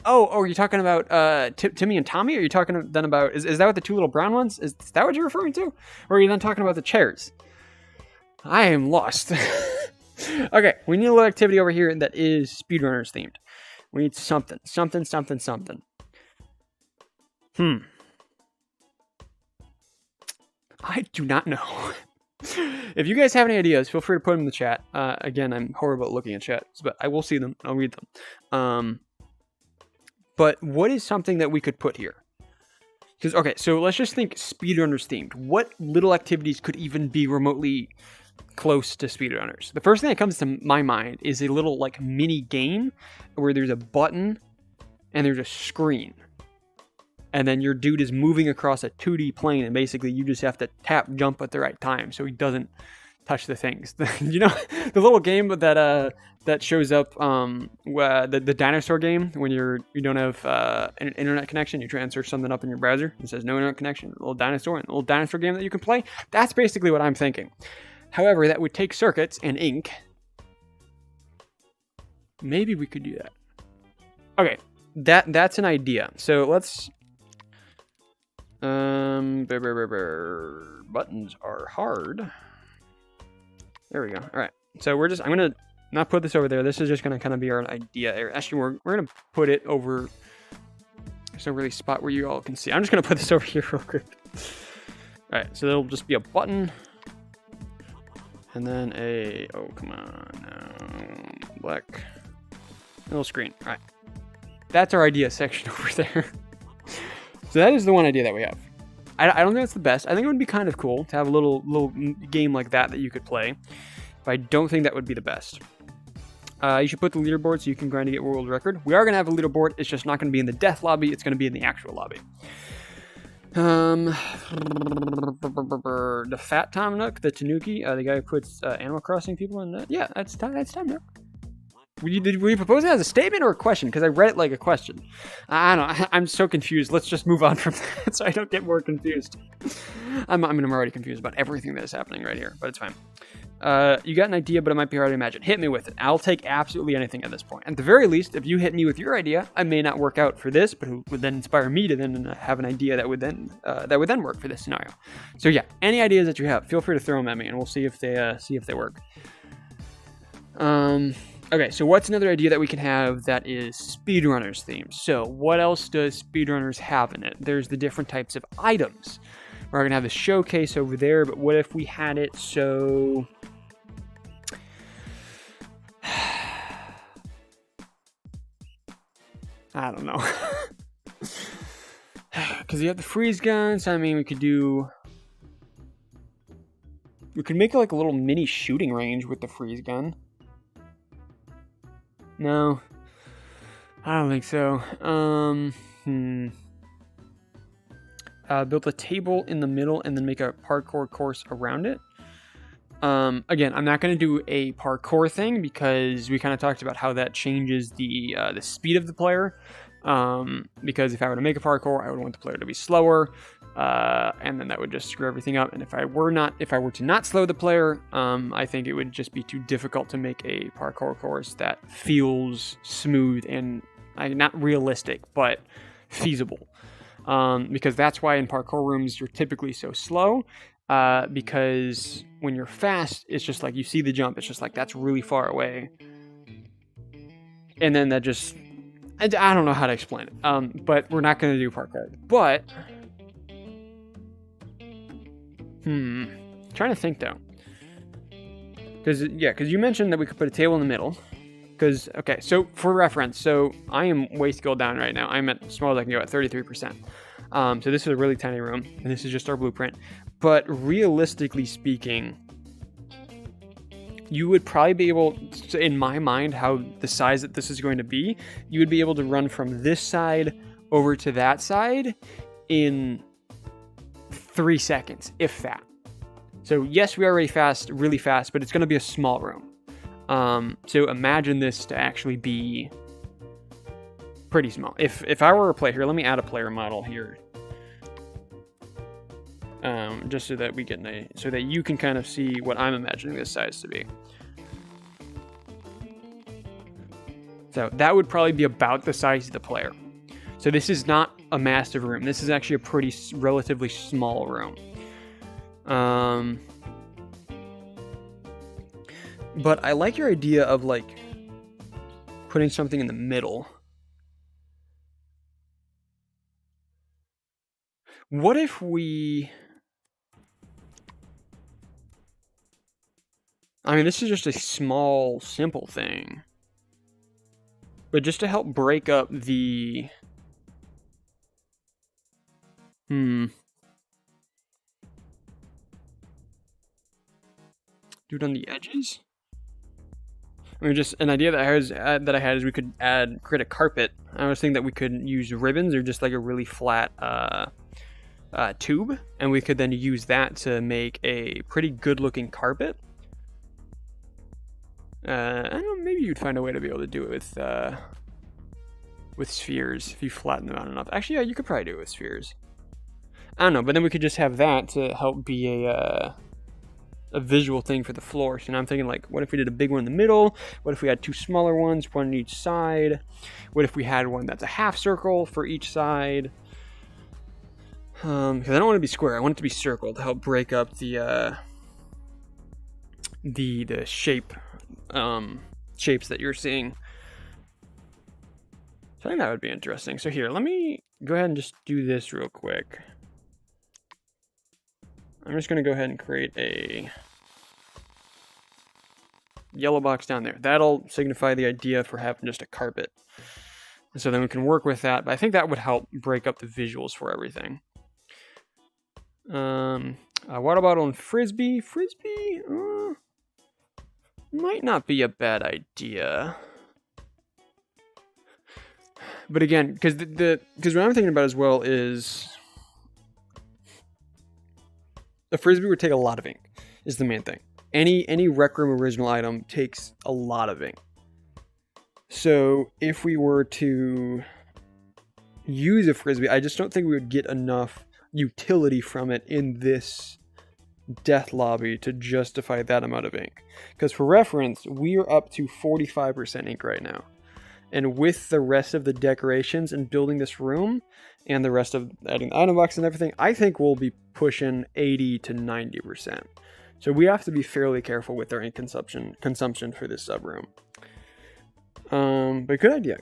Oh, are you talking about Timmy and Tommy? Are you talking then about is that what the 2 little brown ones? Is that what you're referring to? Or are you then talking about the chairs? I am lost. Okay, we need a little activity over here that is Speedrunners themed. We need something. I do not know. If you guys have any ideas, feel free to put them in the chat. Again, I'm horrible at looking at chats, but I will see them. I'll read them. But what is something that we could put here? Because, okay, so let's just think Speedrunners themed. What little activities could even be remotely close to Speedrunners? The first thing that comes to my mind is a little, like, mini game where there's a button and there's a screen. And then your dude is moving across a 2D plane, and basically you just have to tap jump at the right time so he doesn't touch the things. You know, the little game that shows up, the dinosaur game when you don't have an internet connection, you try and search something up in your browser, it says no internet connection, a little dinosaur game that you can play. That's basically what I'm thinking. However, that would take circuits and ink. Maybe we could do that. Okay, that's an idea. So let's. Buttons are hard. There we go. All right. So I'm gonna not put this over there. This is just gonna kind of be our idea area. Actually, we're gonna put it over. There's no really spot where you all can see. I'm just gonna put this over here real quick. All right. So there'll just be a button, and then oh come on, black little screen. All right. That's our idea section over there. So that is the one idea that we have. I don't think that's the best. I think it would be kind of cool to have a little game like that you could play. But I don't think that would be the best. You should put the leaderboard so you can grind to get world record. We are going to have a leaderboard. It's just not going to be in the death lobby. It's going to be in the actual lobby. The fat Tom Nook, the Tanuki, the guy who puts Animal Crossing people in. Yeah, that's Tom Nook. Were you propose that as a statement or a question? Because I read it like a question. I don't know. I'm so confused. Let's just move on from that so I don't get more confused. I'm already confused about everything that is happening right here, but it's fine. You got an idea, but it might be hard to imagine. Hit me with it. I'll take absolutely anything at this point. At the very least, if you hit me with your idea, I may not work out for this, but it would then inspire me to then have an idea that would then work for this scenario. So yeah, any ideas that you have, feel free to throw them at me, and we'll see if they work. Okay, so what's another idea that we can have that is Speedrunners themed? So what else does Speedrunners have in it? There's the different types of items. We're going to have the showcase over there, but what if we had it so... I don't know. Because you have the freeze guns. I mean, we could make like a little mini shooting range with the freeze gun. No, I don't think so. Build a table in the middle and then make a parkour course around it. Again, I'm not going to do a parkour thing because we kind of talked about how that changes the speed of the player. Because if I were to make a parkour, I would want the player to be slower, and then that would just screw everything up. And if I were to not slow the player, I think it would just be too difficult to make a parkour course that feels smooth and not realistic, but feasible. Because that's why in parkour rooms you're typically so slow. Because when you're fast, it's just like you see the jump. It's just like that's really far away, and then that just. I don't know how to explain it, but we're not going to do parkour. But, trying to think though. Because you mentioned that we could put a table in the middle. Because, okay, so for reference, so I am way scaled down right now. I'm at small as I can go at 33%. So this is a really tiny room, and this is just our blueprint. But realistically speaking, you would probably be able, in my mind, how the size that this is going to be, you would be able to run from this side over to that side in 3 seconds, if that. So yes, we are really fast, but it's going to be a small room. So imagine this to actually be pretty small. If I were a player here, let me add a player model here. Just so that we get so that you can kind of see what I'm imagining this size to be. So that would probably be about the size of the player. So this is not a massive room. This is actually a pretty relatively small room. But I like your idea of like putting something in the middle. What if we... I mean, this is just a small, simple thing. But just to help break up the... Do it on the edges? I mean, just an idea that I had is we could create a carpet. I was thinking that we could use ribbons or just like a really flat tube, and we could then use that to make a pretty good-looking carpet. I don't know, maybe you'd find a way to be able to do it with spheres if you flatten them out enough. Actually, yeah, you could probably do it with spheres. I don't know, but then we could just have that to help be a visual thing for the floor. So now I'm thinking, like, what if we did a big one in the middle? What if we had 2 smaller ones, one on each side? What if we had one that's a half circle for each side? Because I don't want it to be square. I want it to be circle to help break up the shape shapes that you're seeing. So I think that would be interesting. So here, let me go ahead and just do this real quick. I'm just going to go ahead and create a yellow box down there. That'll signify the idea for having just a carpet. And so then we can work with that. But I think that would help break up the visuals for everything. Water bottle and frisbee. Frisbee might not be a bad idea. But again, because what I'm thinking about as well is a frisbee would take a lot of ink, is the main thing. Any Rec Room original item takes a lot of ink. So if we were to use a frisbee, I just don't think we would get enough utility from it in this death lobby to justify that amount of ink. Because for reference, we are up to 45% ink right now. And with the rest of the decorations and building this room, and the rest of adding the item box and everything, I think we'll be pushing 80 to 90%. So we have to be fairly careful with our ink consumption for this sub room. But good idea.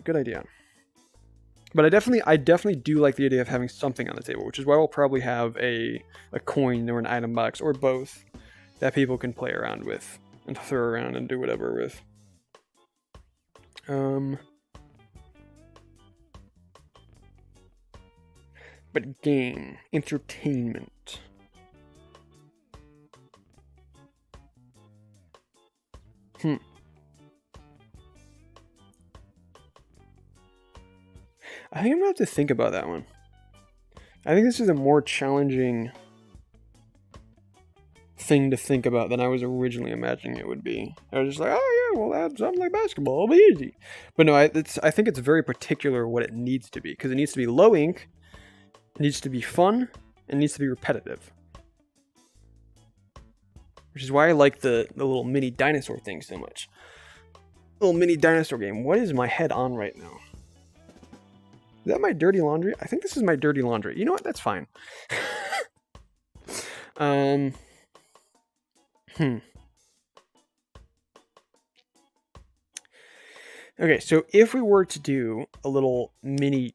But I definitely do like the idea of having something on the table, which is why we'll probably have a coin or an item box or both that people can play around with and throw around and do whatever with. But game, entertainment. I think I'm gonna have to think about that one. I think this is a more challenging thing to think about than I was originally imagining it would be. I was just like, oh yeah, well add something like basketball, it'll be easy. But no, I think it's very particular what it needs to be, because it needs to be low ink, it needs to be fun, and it needs to be repetitive. Which is why I like the little mini dinosaur thing so much. Little mini dinosaur game. What is my head on right now? Is that my dirty laundry? I think this is my dirty laundry. You know what? That's fine. Okay, so if we were to do a little mini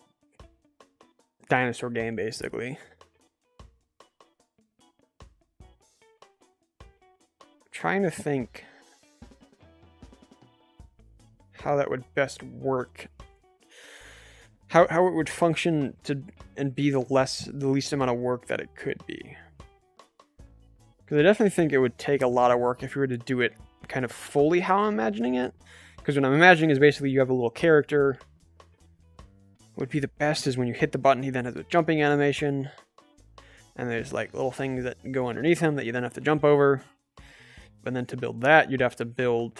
dinosaur game, basically. Trying to think how that would best work. How it would function and be the least amount of work that it could be. Because I definitely think it would take a lot of work if you were to do it kind of fully how I'm imagining it. Because what I'm imagining is basically you have a little character. What would be the best is when you hit the button, he then has a jumping animation. And there's like little things that go underneath him that you then have to jump over. But then to build that, you'd have to build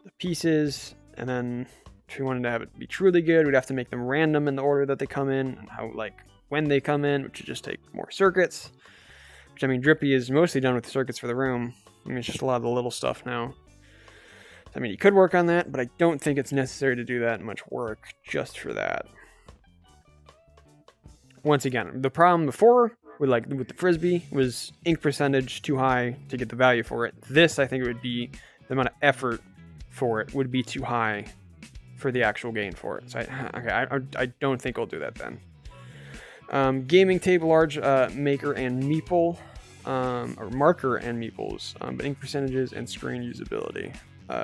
the pieces. And then if you wanted to have it be truly good, we'd have to make them random in the order that they come in, and how, like, when they come in, which would just take more circuits. Which, I mean, Drippy is mostly done with the circuits for the room. I mean, it's just a lot of the little stuff now. I mean, you could work on that, but I don't think it's necessary to do that much work just for that. Once again, the problem before with the Frisbee was ink percentage too high to get the value for it. This, I think it would be, the amount of effort for it would be too high for the actual gain for it. So I don't think I'll do that then. Gaming table, large maker and meeple, or marker and meeples, but ink percentages and screen usability.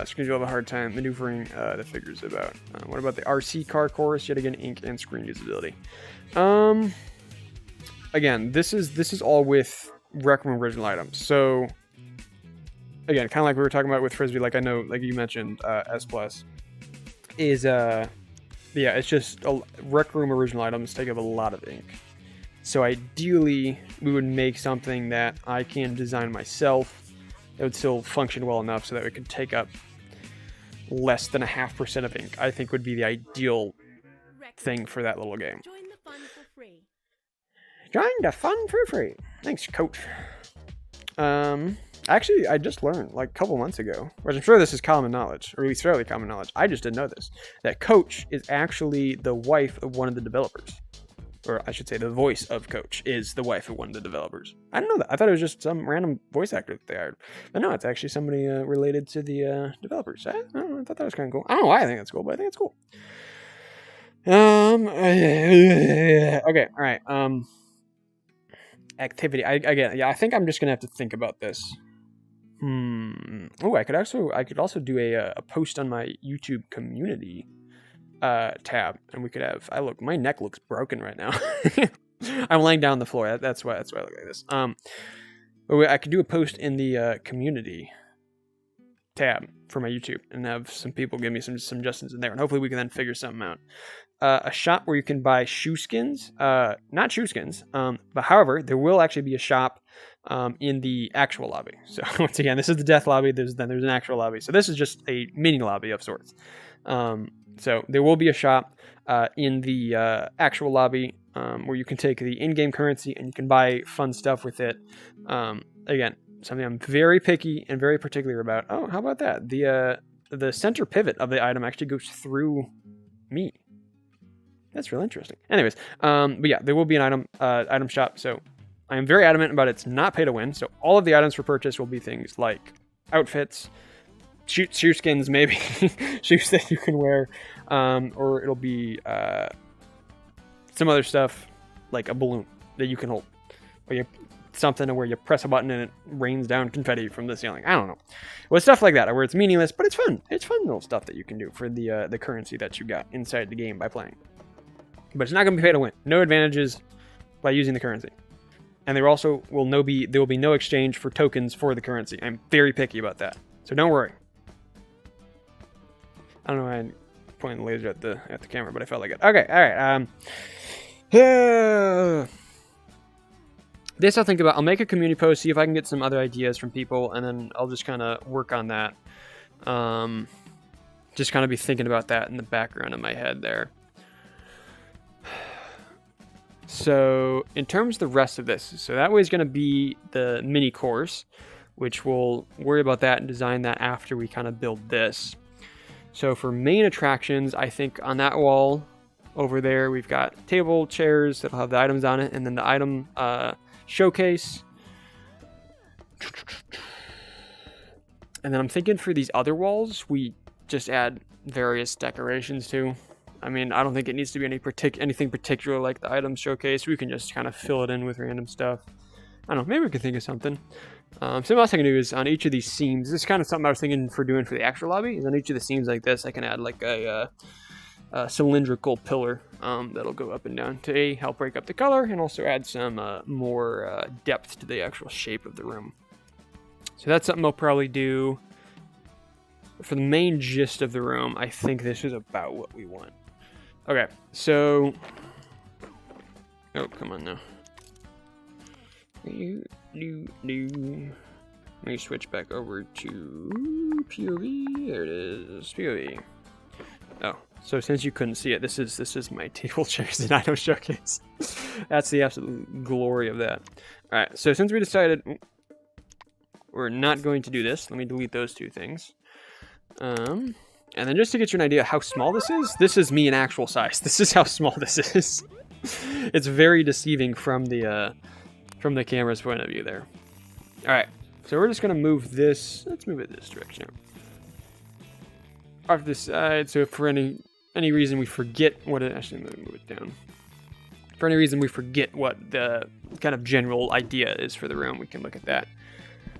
Screens will have a hard time maneuvering the figures about. What about the RC car course? Yet again, ink and screen usability. Again, this is all with Rec Room original items. So again, kind of like we were talking about with Frisbee, like I know, like you mentioned, S Plus is yeah, it's just Rec Room original items take up a lot of ink. So ideally, we would make something that I can design myself that would still function well enough so that it could take up less than 0.5% of ink. I think would be the ideal thing for that little game. Join the fun for free. Join the fun for free. Thanks, Coach. Actually, I just learned like a couple months ago, which I'm sure this is common knowledge, or at least fairly common knowledge. I just didn't know this, that Coach is actually the wife of one of the developers. Or I should say the voice of Coach is the wife of one of the developers. I didn't know that. I thought it was just some random voice actor that they hired. But no, it's actually somebody related to the developers. I thought that was kind of cool. I don't know why I think that's cool, but I think it's cool. Okay, all right. Activity. I think I'm just gonna have to think about this. Oh, I could also do a post on my YouTube community tab, and we could have. Look, my neck looks broken right now. I'm laying down on the floor. That's why I look like this. But I could do a post in the community tab for my YouTube and have some people give me some suggestions in there, and hopefully we can then figure something out. A shop where you can buy shoe skins, not shoe skins, but however, there will actually be a shop in the actual lobby. So once again, this is the death lobby. There's an actual lobby. So this is just a mini lobby of sorts. So there will be a shop in the actual lobby where you can take the in-game currency and you can buy fun stuff with it. Again, something I'm very picky and very particular about. Oh, how about that? The center pivot of the item actually goes through me. That's real interesting. Anyways, but yeah, there will be an item shop. So I am very adamant about it's not pay to win. So all of the items for purchase will be things like outfits, shoe skins, maybe shoes that you can wear, or it'll be some other stuff like a balloon that you can hold, or something where you press a button and it rains down confetti from the ceiling. I don't know. Well, stuff like that where it's meaningless, but it's fun. It's fun little stuff that you can do for the currency that you got inside the game by playing. But it's not going to be pay to win. No advantages by using the currency. And there also will be no exchange for tokens for the currency. I'm very picky about that. So don't worry. I don't know why I'm pointing the laser at the camera, but I felt like it. Okay, all right. This I'll think about. I'll make a community post, see if I can get some other ideas from people, and then I'll just kind of work on that. Just kind of be thinking about that in the background of my head there. So in terms of the rest of this, so that way is going to be the mini course, which we'll worry about that and design that after we kind of build this. So for main attractions, I think on that wall over there, we've got table, chairs that'll have the items on it, and then the item showcase. And then I'm thinking for these other walls, we just add various decorations too. I mean, I don't think it needs to be anything particular like the item showcase. We can just kind of fill it in with random stuff. I don't know, maybe we can think of something. Something else I can do is on each of these seams, this is kind of something I was thinking for doing for the actual lobby, is on each of the seams like this, I can add like a cylindrical pillar that'll go up and down to help break up the color and also add some more depth to the actual shape of the room. So that's something I'll probably do. For the main gist of the room, I think this is about what we want. Okay, so... Oh, come on now. Let me switch back over to POV. There it is, POV. Oh, so since you couldn't see it, this is my table chairs and item showcase. That's the absolute glory of that. All right, so since we decided we're not going to do this, let me delete those two things. And then just to get you an idea how small this is me in actual size. This is how small this is. It's very deceiving from the camera's point of view there. All right, so we're just gonna move this. Let's move it this direction. Off this side. So if for any reason we forget what it actually move it down. For any reason we forget what the kind of general idea is for the room, we can look at that.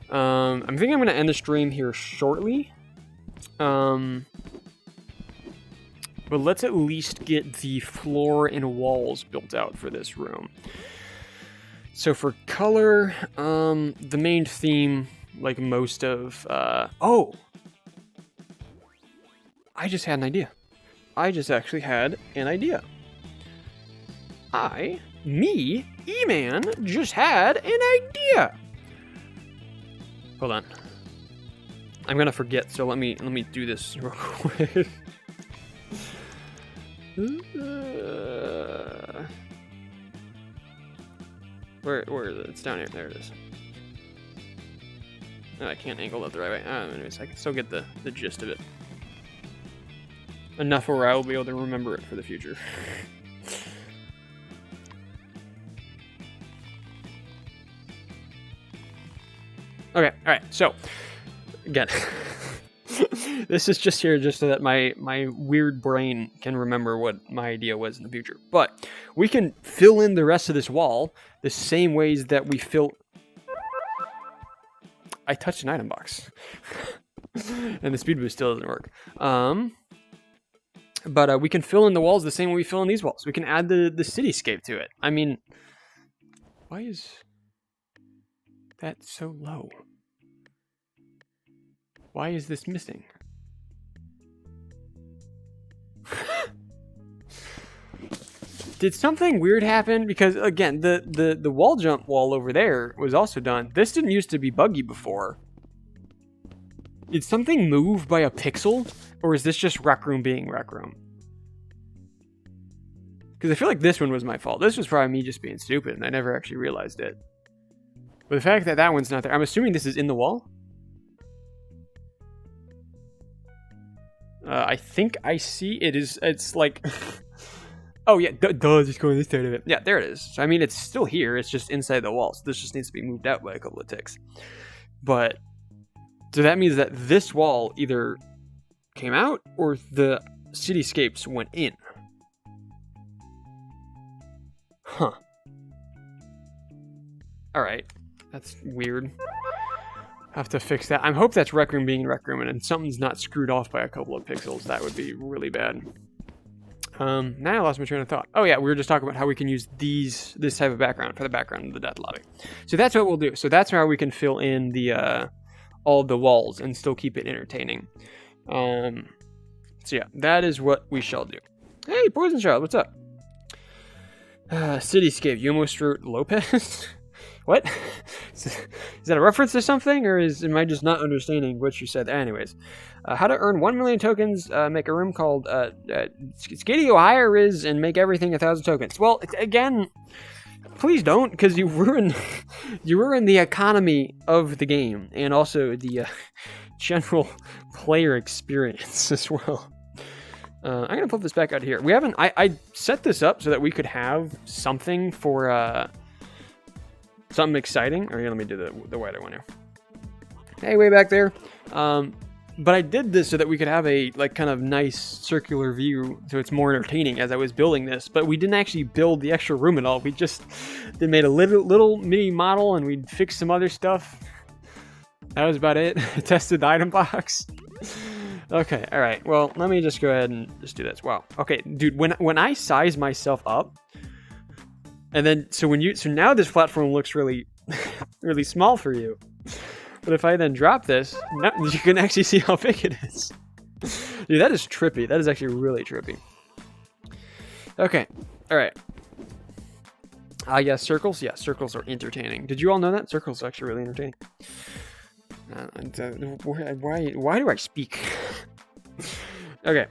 I'm thinking I'm gonna end the stream here shortly. But let's at least get the floor and walls built out for this room. So for color, the main theme, like most of, oh! I just had an idea. I just actually had an idea. E-Man, just had an idea! Hold on. I'm gonna forget, so let me do this real quick. Where is it? It's down here. There it is. Oh, I can't angle that the right way. Anyways, I can still get the gist of it. Enough where I will be able to remember it for the future. Okay, alright, so, again, this is just here just so that my weird brain can remember what my idea was in the future. But we can fill in the rest of this wall the same ways that we fill... I touched an item box. And the speed boost still doesn't work. But we can fill in the walls the same way we fill in these walls. We can add the cityscape to it. I mean, why is that so low? Why is this missing? Did something weird happen? Because again, the wall jump wall over there was also done. This didn't used to be buggy before. Did something move by a pixel? Or is this just Rec Room being Rec Room? Because I feel like this one was my fault. This was probably me just being stupid, and I never actually realized it. But the fact that that one's not there... I'm assuming this is in the wall? I think I see it is... It's like... Oh, yeah. Duh, just going this side of it. Yeah, there it is. So, I mean, it's still here. It's just inside the wall. So this just needs to be moved out by a couple of ticks. But... So that means that this wall either came out or the cityscapes went in. Huh. Alright. That's weird. Have to fix that. I hope that's Rec Room being Rec Room and something's not screwed off by a couple of pixels. That would be really bad. Now I lost my train of thought. Oh yeah, we were just talking about how we can use this type of background for the background of the death lobby. So that's what we'll do. So that's how we can fill in the all the walls and still keep it entertaining. So yeah, that is what we shall do. Hey, Poison Child, what's up? Cityscape, you almost wrote Lopez? What? Is that a reference to something, or am I just not understanding what you said? Anyways, how to earn 1 million tokens, make a room called Skadio Hire is, and make everything 1,000 tokens. Well, again, please don't, because you ruin the economy of the game, and also the general player experience as well. I'm gonna flip this back out here. We haven't. I set this up so that we could have something for something exciting. Or here, let me do the wider one here. Hey, way back there. But I did this so that we could have a kind of nice circular view, so it's more entertaining as I was building this. But we didn't actually build the extra room at all. We just made a little mini model, and we fixed some other stuff. That was about it. Tested the item box. Okay, all right. Well, let me just go ahead and just do this. Wow. Okay, dude. When I size myself up, and then so now this platform looks really, really small for you. But if I then drop this, you can actually see how big it is. Dude, that is trippy. That is actually really trippy. Okay. All right. Yes, circles. Yeah, circles are entertaining. Did you all know that? Circles are actually really entertaining. Why do I speak? Okay.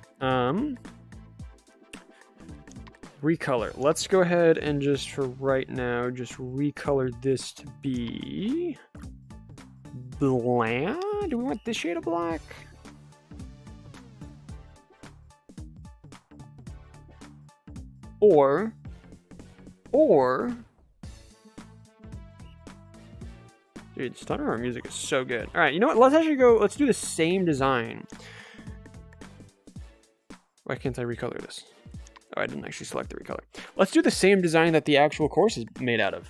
Recolor. Let's go ahead and just for right now, just recolor this to be black. Do we want this shade of black? Or dude, Stunner Art music is so good. All right, you know what? Let's actually go. Let's do the same design. Why can't I recolor this? Oh, I didn't actually select the recolor. Let's do the same design that the actual course is made out of.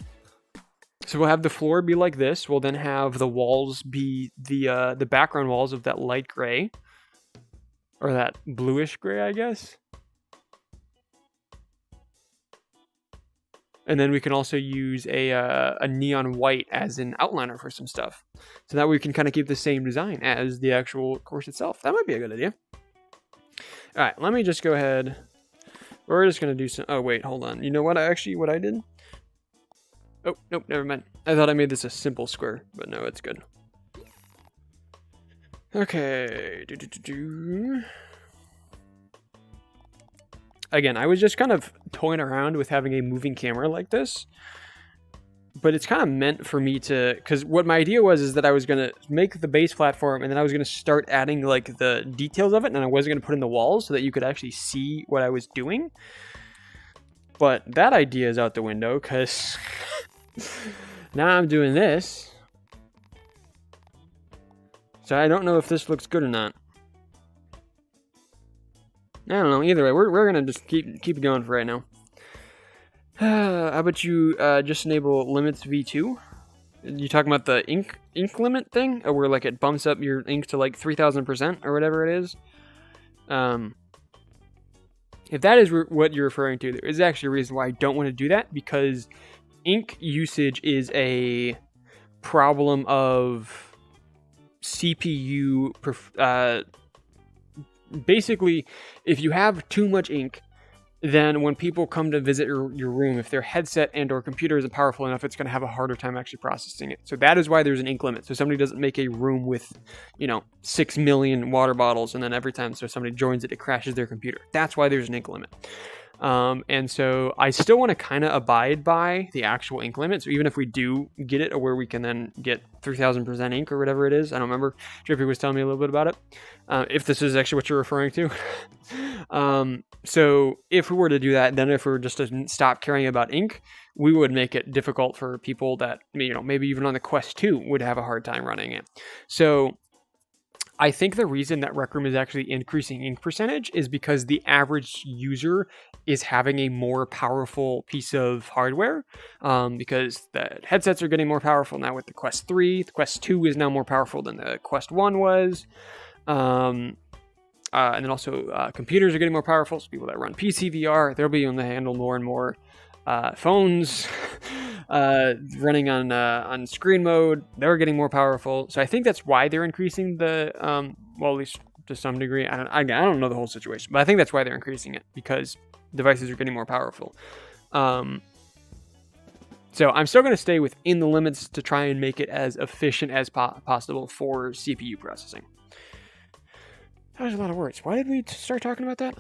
So we'll have the floor be like this. We'll then have the walls be the background walls of that light gray, or that bluish gray, I guess. And then we can also use a neon white as an outliner for some stuff. So that we can kind of keep the same design as the actual course itself. That might be a good idea. All right, let me just go ahead. We're just going to do some... Oh, wait, hold on. You know what? What I did? Oh, nope, never mind. I thought I made this a simple square, but no, it's good. Okay. Again, I was just kind of toying around with having a moving camera like this, but it's kind of meant for me to, because what my idea was is that I was going to make the base platform and then I was going to start adding like the details of it, and I wasn't going to put in the walls so that you could actually see what I was doing. But that idea is out the window because now I'm doing this. So I don't know if this looks good or not. I don't know. Either way, we're gonna just keep it going for right now. How about you just enable limits v2? You talking about the ink limit thing, or where like it bumps up your ink to like 3000% or whatever it is? If that is what you're referring to, there is actually a reason why I don't want to do that, because ink usage is a problem of CPU. Basically, if you have too much ink, then when people come to visit your room, if their headset and or computer isn't powerful enough, it's going to have a harder time actually processing it. So that is why there's an ink limit. So somebody doesn't make a room with, 6 million water bottles, and then every time somebody joins it, it crashes their computer. That's why there's an ink limit. And so I still want to kind of abide by the actual ink limit. So even if we do get it, or where we can then get 3000% ink or whatever it is, I don't remember. Drippy was telling me a little bit about it. If this is actually what you're referring to. So if we were to do that, then if we were just to stop caring about ink, we would make it difficult for people that, maybe even on the Quest 2 would have a hard time running it. So I think the reason that Rec Room is actually increasing ink percentage is because the average user is having a more powerful piece of hardware, because the headsets are getting more powerful now with the Quest 3. The Quest 2 is now more powerful than the Quest 1 was. And then also computers are getting more powerful, so people that run PC VR, they'll be able to handle more and more phones running on screen mode. They're getting more powerful, so I think that's why they're increasing the well, at least to some degree. I don't know the whole situation, but I think that's why they're increasing it, because devices are getting more powerful. So I'm still going to stay within the limits to try and make it as efficient as possible for CPU processing. That was a lot of words. Why did we start talking about that?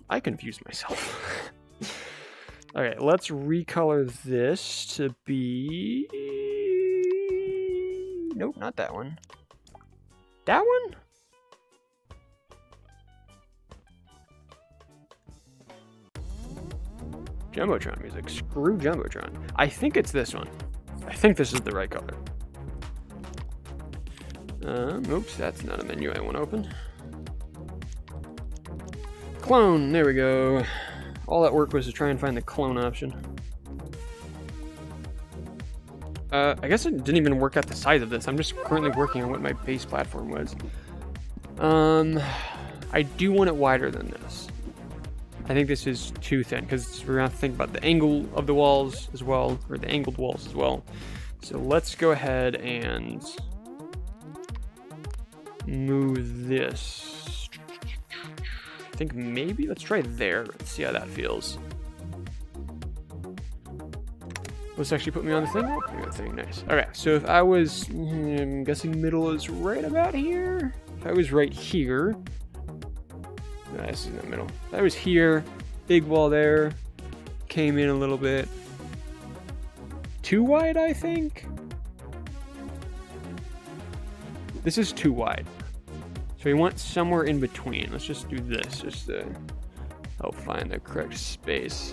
I confused myself. Okay, let's recolor this to be... Nope, not that one. That one? Jumbotron music. Screw Jumbotron. I think it's this one. I think this is the right color. Oops, that's not a menu I want to open. Clone, there we go. All that work was to try and find the clone option. I guess it didn't even work out the size of this. I'm just currently working on what my base platform was. I do want it wider than this. I think this is too thin, because we're going to have to think about the angle of the walls as well, or the angled walls as well. So let's go ahead and move this. I think maybe let's try there. Let's see how that feels. Let's actually put me on the thing. Oh, put me on the thing. Nice. Okay, so if I was, I'm guessing middle is right about here. If I was right here, no, this is in the middle. If I was here, big wall there, came in a little bit. Too wide, I think. This is too wide. So we want somewhere in between. Let's just do this, just to help find the correct space.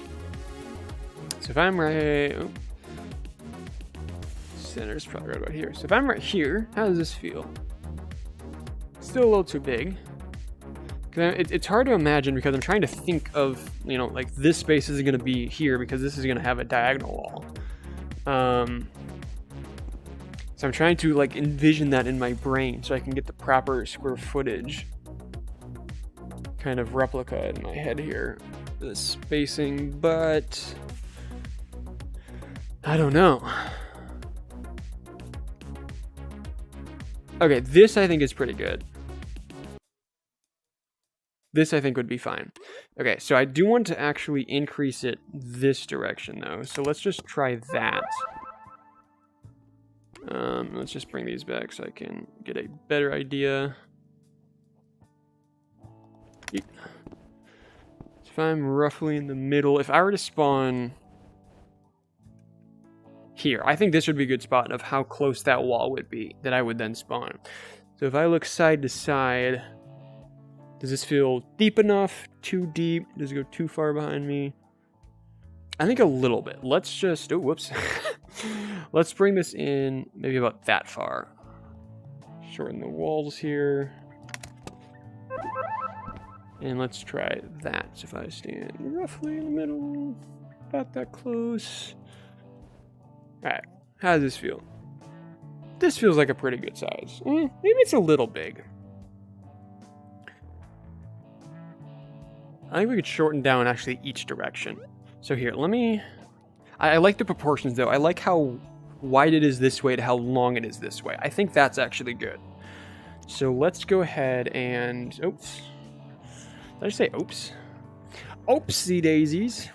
So if I'm right, oh, center's probably right about here. So if I'm right here, how does this feel? Still a little too big. It's hard to imagine because I'm trying to think of, you know, like this space is going to be here because this is going to have a diagonal wall. So I'm trying to like envision that in my brain so I can get the proper square footage kind of replica in my head here. The spacing, but I don't know. Okay, this I think is pretty good. This I think would be fine. Okay, so I do want to actually increase it this direction though. So let's just try that. Let's just bring these back so I can get a better idea. If I'm roughly in the middle, if I were to spawn here, I think this would be a good spot of how close that wall would be that I would then spawn. So if I look side to side, does this feel deep enough? Too deep? Does it go too far behind me? I think a little bit. Let's just, oh, whoops. Let's bring this in maybe about that far. Shorten the walls here. And let's try that. So if I stand roughly in the middle, about that close. All right, how does this feel? This feels like a pretty good size. Maybe it's a little big. I think we could shorten down actually each direction. So here, let me... I like the proportions though. I like how wide it is this way to how long it is this way. I think that's actually good. So let's go ahead and... Oops. Did I say oops? Oopsie daisies.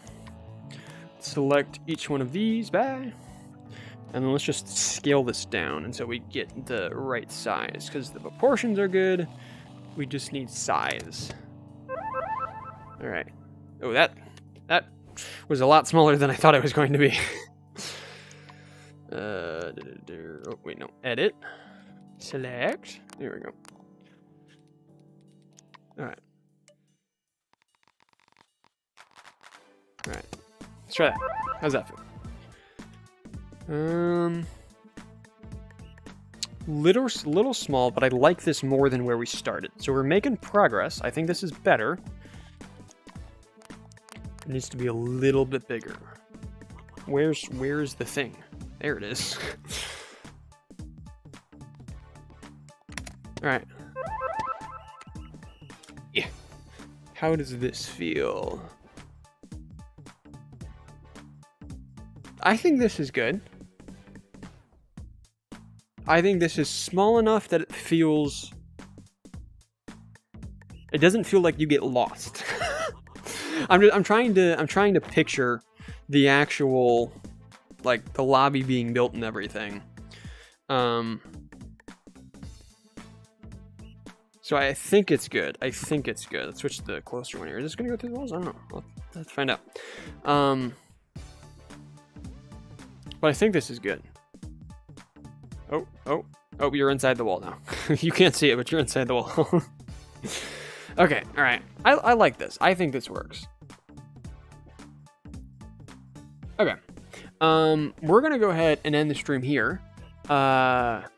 Select each one of these. Bye. And then let's just scale this down until we get the right size. Because the proportions are good. We just need size. Alright. Oh, that was a lot smaller than I thought it was going to be. Oh, wait, no. Edit. Select. There we go. Alright. Alright. Let's try that. How's that feel? Little small, but I like this more than where we started. So we're making progress. I think this is better. It needs to be a little bit bigger. Where's the thing? There it is. All right. Yeah. How does this feel? I think this is good. I think this is small enough that it feels... It doesn't feel like you get lost. I'm trying to picture the actual, like, the lobby being built and everything. So I think it's good. I think it's good. Let's switch to the closer one here. Is this gonna go through the walls? I don't know. I'll have to find out. But I think this is good. Oh, you're inside the wall now. You can't see it, but you're inside the wall. Okay, all right. I like this. I think this works. Okay. We're going to go ahead and end the stream here. Because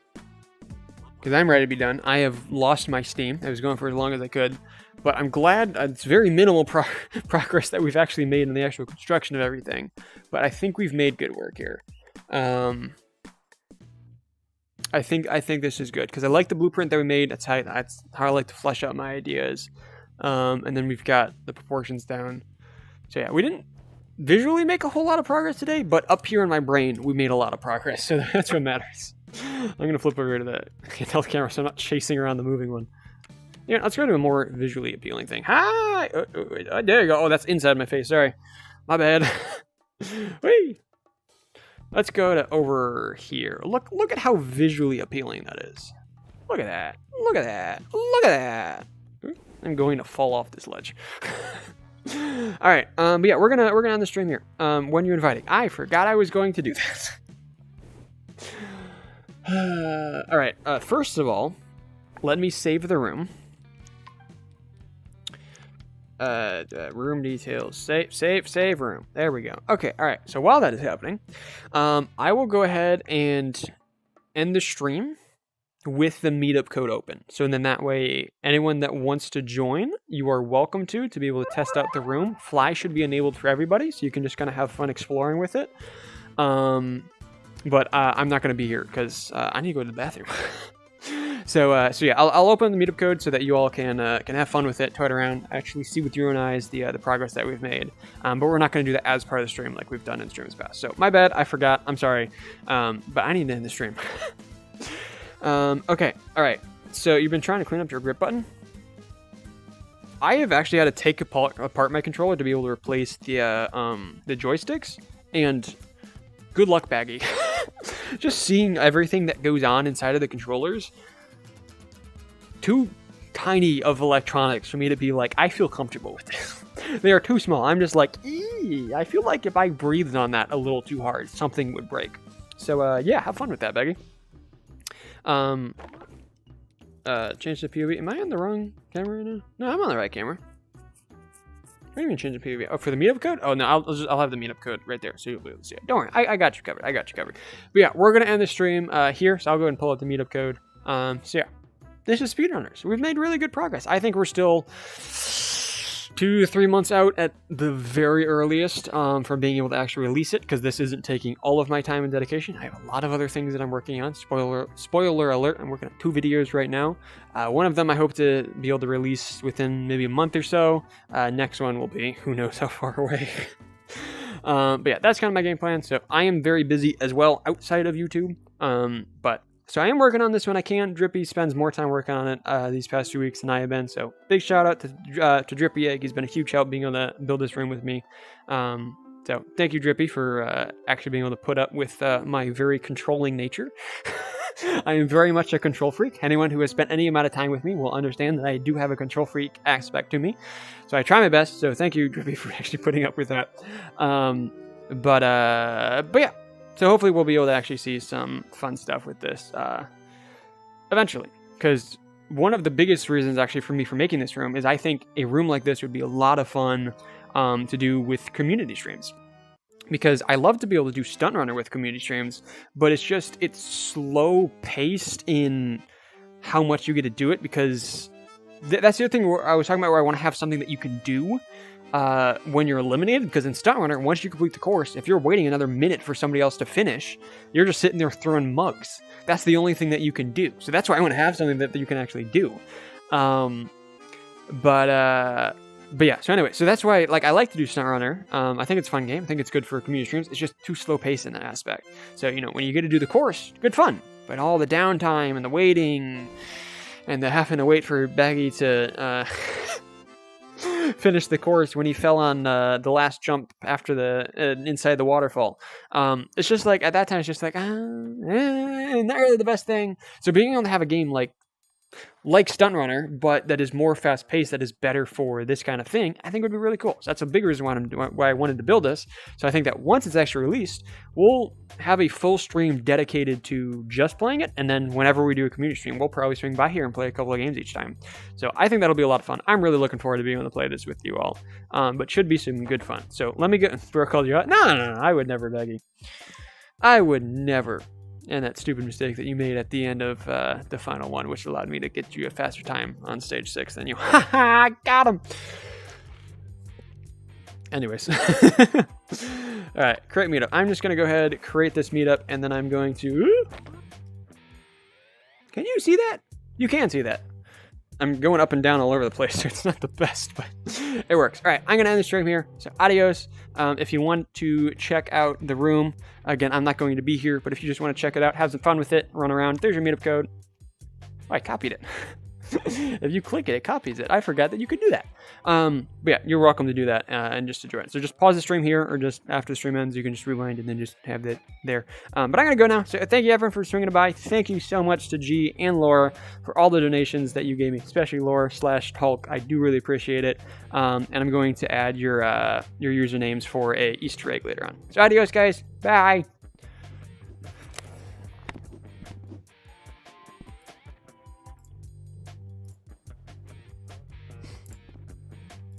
I'm ready to be done. I have lost my steam. I was going for as long as I could. But I'm glad it's very minimal progress that we've actually made in the actual construction of everything. But I think we've made good work here. I think this is good because I like the blueprint that we made. That's how I like to flesh out my ideas. And then we've got the proportions down. So yeah, we didn't visually make a whole lot of progress today, but up here in my brain, we made a lot of progress. So that's what matters. I'm going to flip over to the handheld camera so I'm not chasing around the moving one. Yeah, let's go to a more visually appealing thing. Hi! There you go. Oh, that's inside my face. Sorry. My bad. Whee! Let's go to over here. Look at how visually appealing that is. Look at that. Look at that. Look at that. I'm going to fall off this ledge. All right. But yeah, we're gonna end the stream here. When you inviting? I forgot I was going to do that. All right. First of all, let me save the room. Room details. Save room. There we go. Okay. All right. So while that is happening, I will go ahead and end the stream with the meetup code open. So then that way, anyone that wants to join, you are welcome to be able to test out the room. Fly should be enabled for everybody, so you can just kind of have fun exploring with it. But I'm not going to be here because I need to go to the bathroom. So yeah, I'll open the meetup code so that you all can have fun with it, toy it around, actually see with your own eyes the progress that we've made. But we're not going to do that as part of the stream like we've done in streams past. So my bad, I forgot. I'm sorry. But I need to end the stream. Okay, all right. So you've been trying to clean up your grip button. I have actually had to take apart my controller to be able to replace the joysticks, and good luck, Baggy. Just seeing everything that goes on inside of the controllers, too tiny of electronics for me to be like, I feel comfortable with this. They are too small. I'm just like, eee, I feel like if I breathed on that a little too hard, something would break. So yeah, have fun with that, Baggy. Change the POV. Am I on the wrong camera right now? No, I'm on the right camera. I didn't even change the POV. Oh, for the meetup code? Oh, no, I'll have the meetup code right there, so you'll be able to see it. Don't worry, I got you covered. But yeah, we're going to end the stream here, so I'll go ahead and pull out the meetup code. So yeah, this is Speedrunners. We've made really good progress. I think we're still 2 to 3 months out at the very earliest from being able to actually release it, because this isn't taking all of my time and dedication. I have a lot of other things that I'm working on. Spoiler alert, I'm working on 2 videos right now. One of them I hope to be able to release within maybe a month or so. Next one will be, who knows how far away. But yeah, that's kind of my game plan. So I am very busy as well outside of YouTube. So I am working on this when I can. Drippy spends more time working on it these past 2 weeks than I have been. So big shout out to Drippy Egg. He's been a huge help being able to build this room with me. So thank you, Drippy, for actually being able to put up with my very controlling nature. I am very much a control freak. Anyone who has spent any amount of time with me will understand that I do have a control freak aspect to me. So I try my best. So thank you, Drippy, for actually putting up with that. But yeah. So hopefully we'll be able to actually see some fun stuff with this eventually. Because one of the biggest reasons actually for me for making this room is I think a room like this would be a lot of fun to do with community streams. Because I love to be able to do Stunt Runner with community streams, but it's slow paced in how much you get to do it, because that's the other thing where I was talking about, where I want to have something that you can do when you're eliminated, because in Stunt Runner, once you complete the course, if you're waiting another minute for somebody else to finish, you're just sitting there throwing mugs. That's the only thing that you can do. So that's why I want to have something that you can actually do. But yeah, so anyway, so that's why I like to do Stunt Runner. I think it's a fun game. I think it's good for community streams. It's just too slow paced in that aspect. So, when you get to do the course, good fun. But all the downtime and the waiting and the having to wait for Baggy to finish the course when he fell on the last jump after the inside the waterfall. It's just like, at that time, it's just like, not really the best thing. So being able to have a game like Stunt Runner, but that is more fast paced, that is better for this kind of thing, I think would be really cool. So that's a big reason why I wanted to build this. So I think that once it's actually released, we'll have a full stream dedicated to just playing it, and then whenever we do a community stream, we'll probably swing by here and play a couple of games each time. So I think that'll be a lot of fun. I'm really looking forward to being able to play this with you all, but should be some good fun. So let me get where I called you out. No, I would never, Baggy. I would never. And that stupid mistake that you made at the end of the final one, which allowed me to get you a faster time on stage 6 than you. Ha got him! Anyways. Alright, create meetup. I'm just going to go ahead, create this meetup, and then I'm going to... Can you see that? You can see that. I'm going up and down all over the place, so it's not the best, but it works. All right, I'm going to end the stream here. So adios. If you want to check out the room, again, I'm not going to be here, but if you just want to check it out, have some fun with it, run around, there's your meetup code. Oh, I copied it. If you click it, it copies it. I forgot that you could do that. But yeah, you're welcome to do that and just to join. So just pause the stream here, or just after the stream ends, you can just rewind and then just have that there. But I'm going to go now. So thank you, everyone, for swinging by. Thank you so much to G and Laura for all the donations that you gave me, especially Laura/Hulk. I do really appreciate it. And I'm going to add your usernames for a Easter egg later on. So adios, guys. Bye.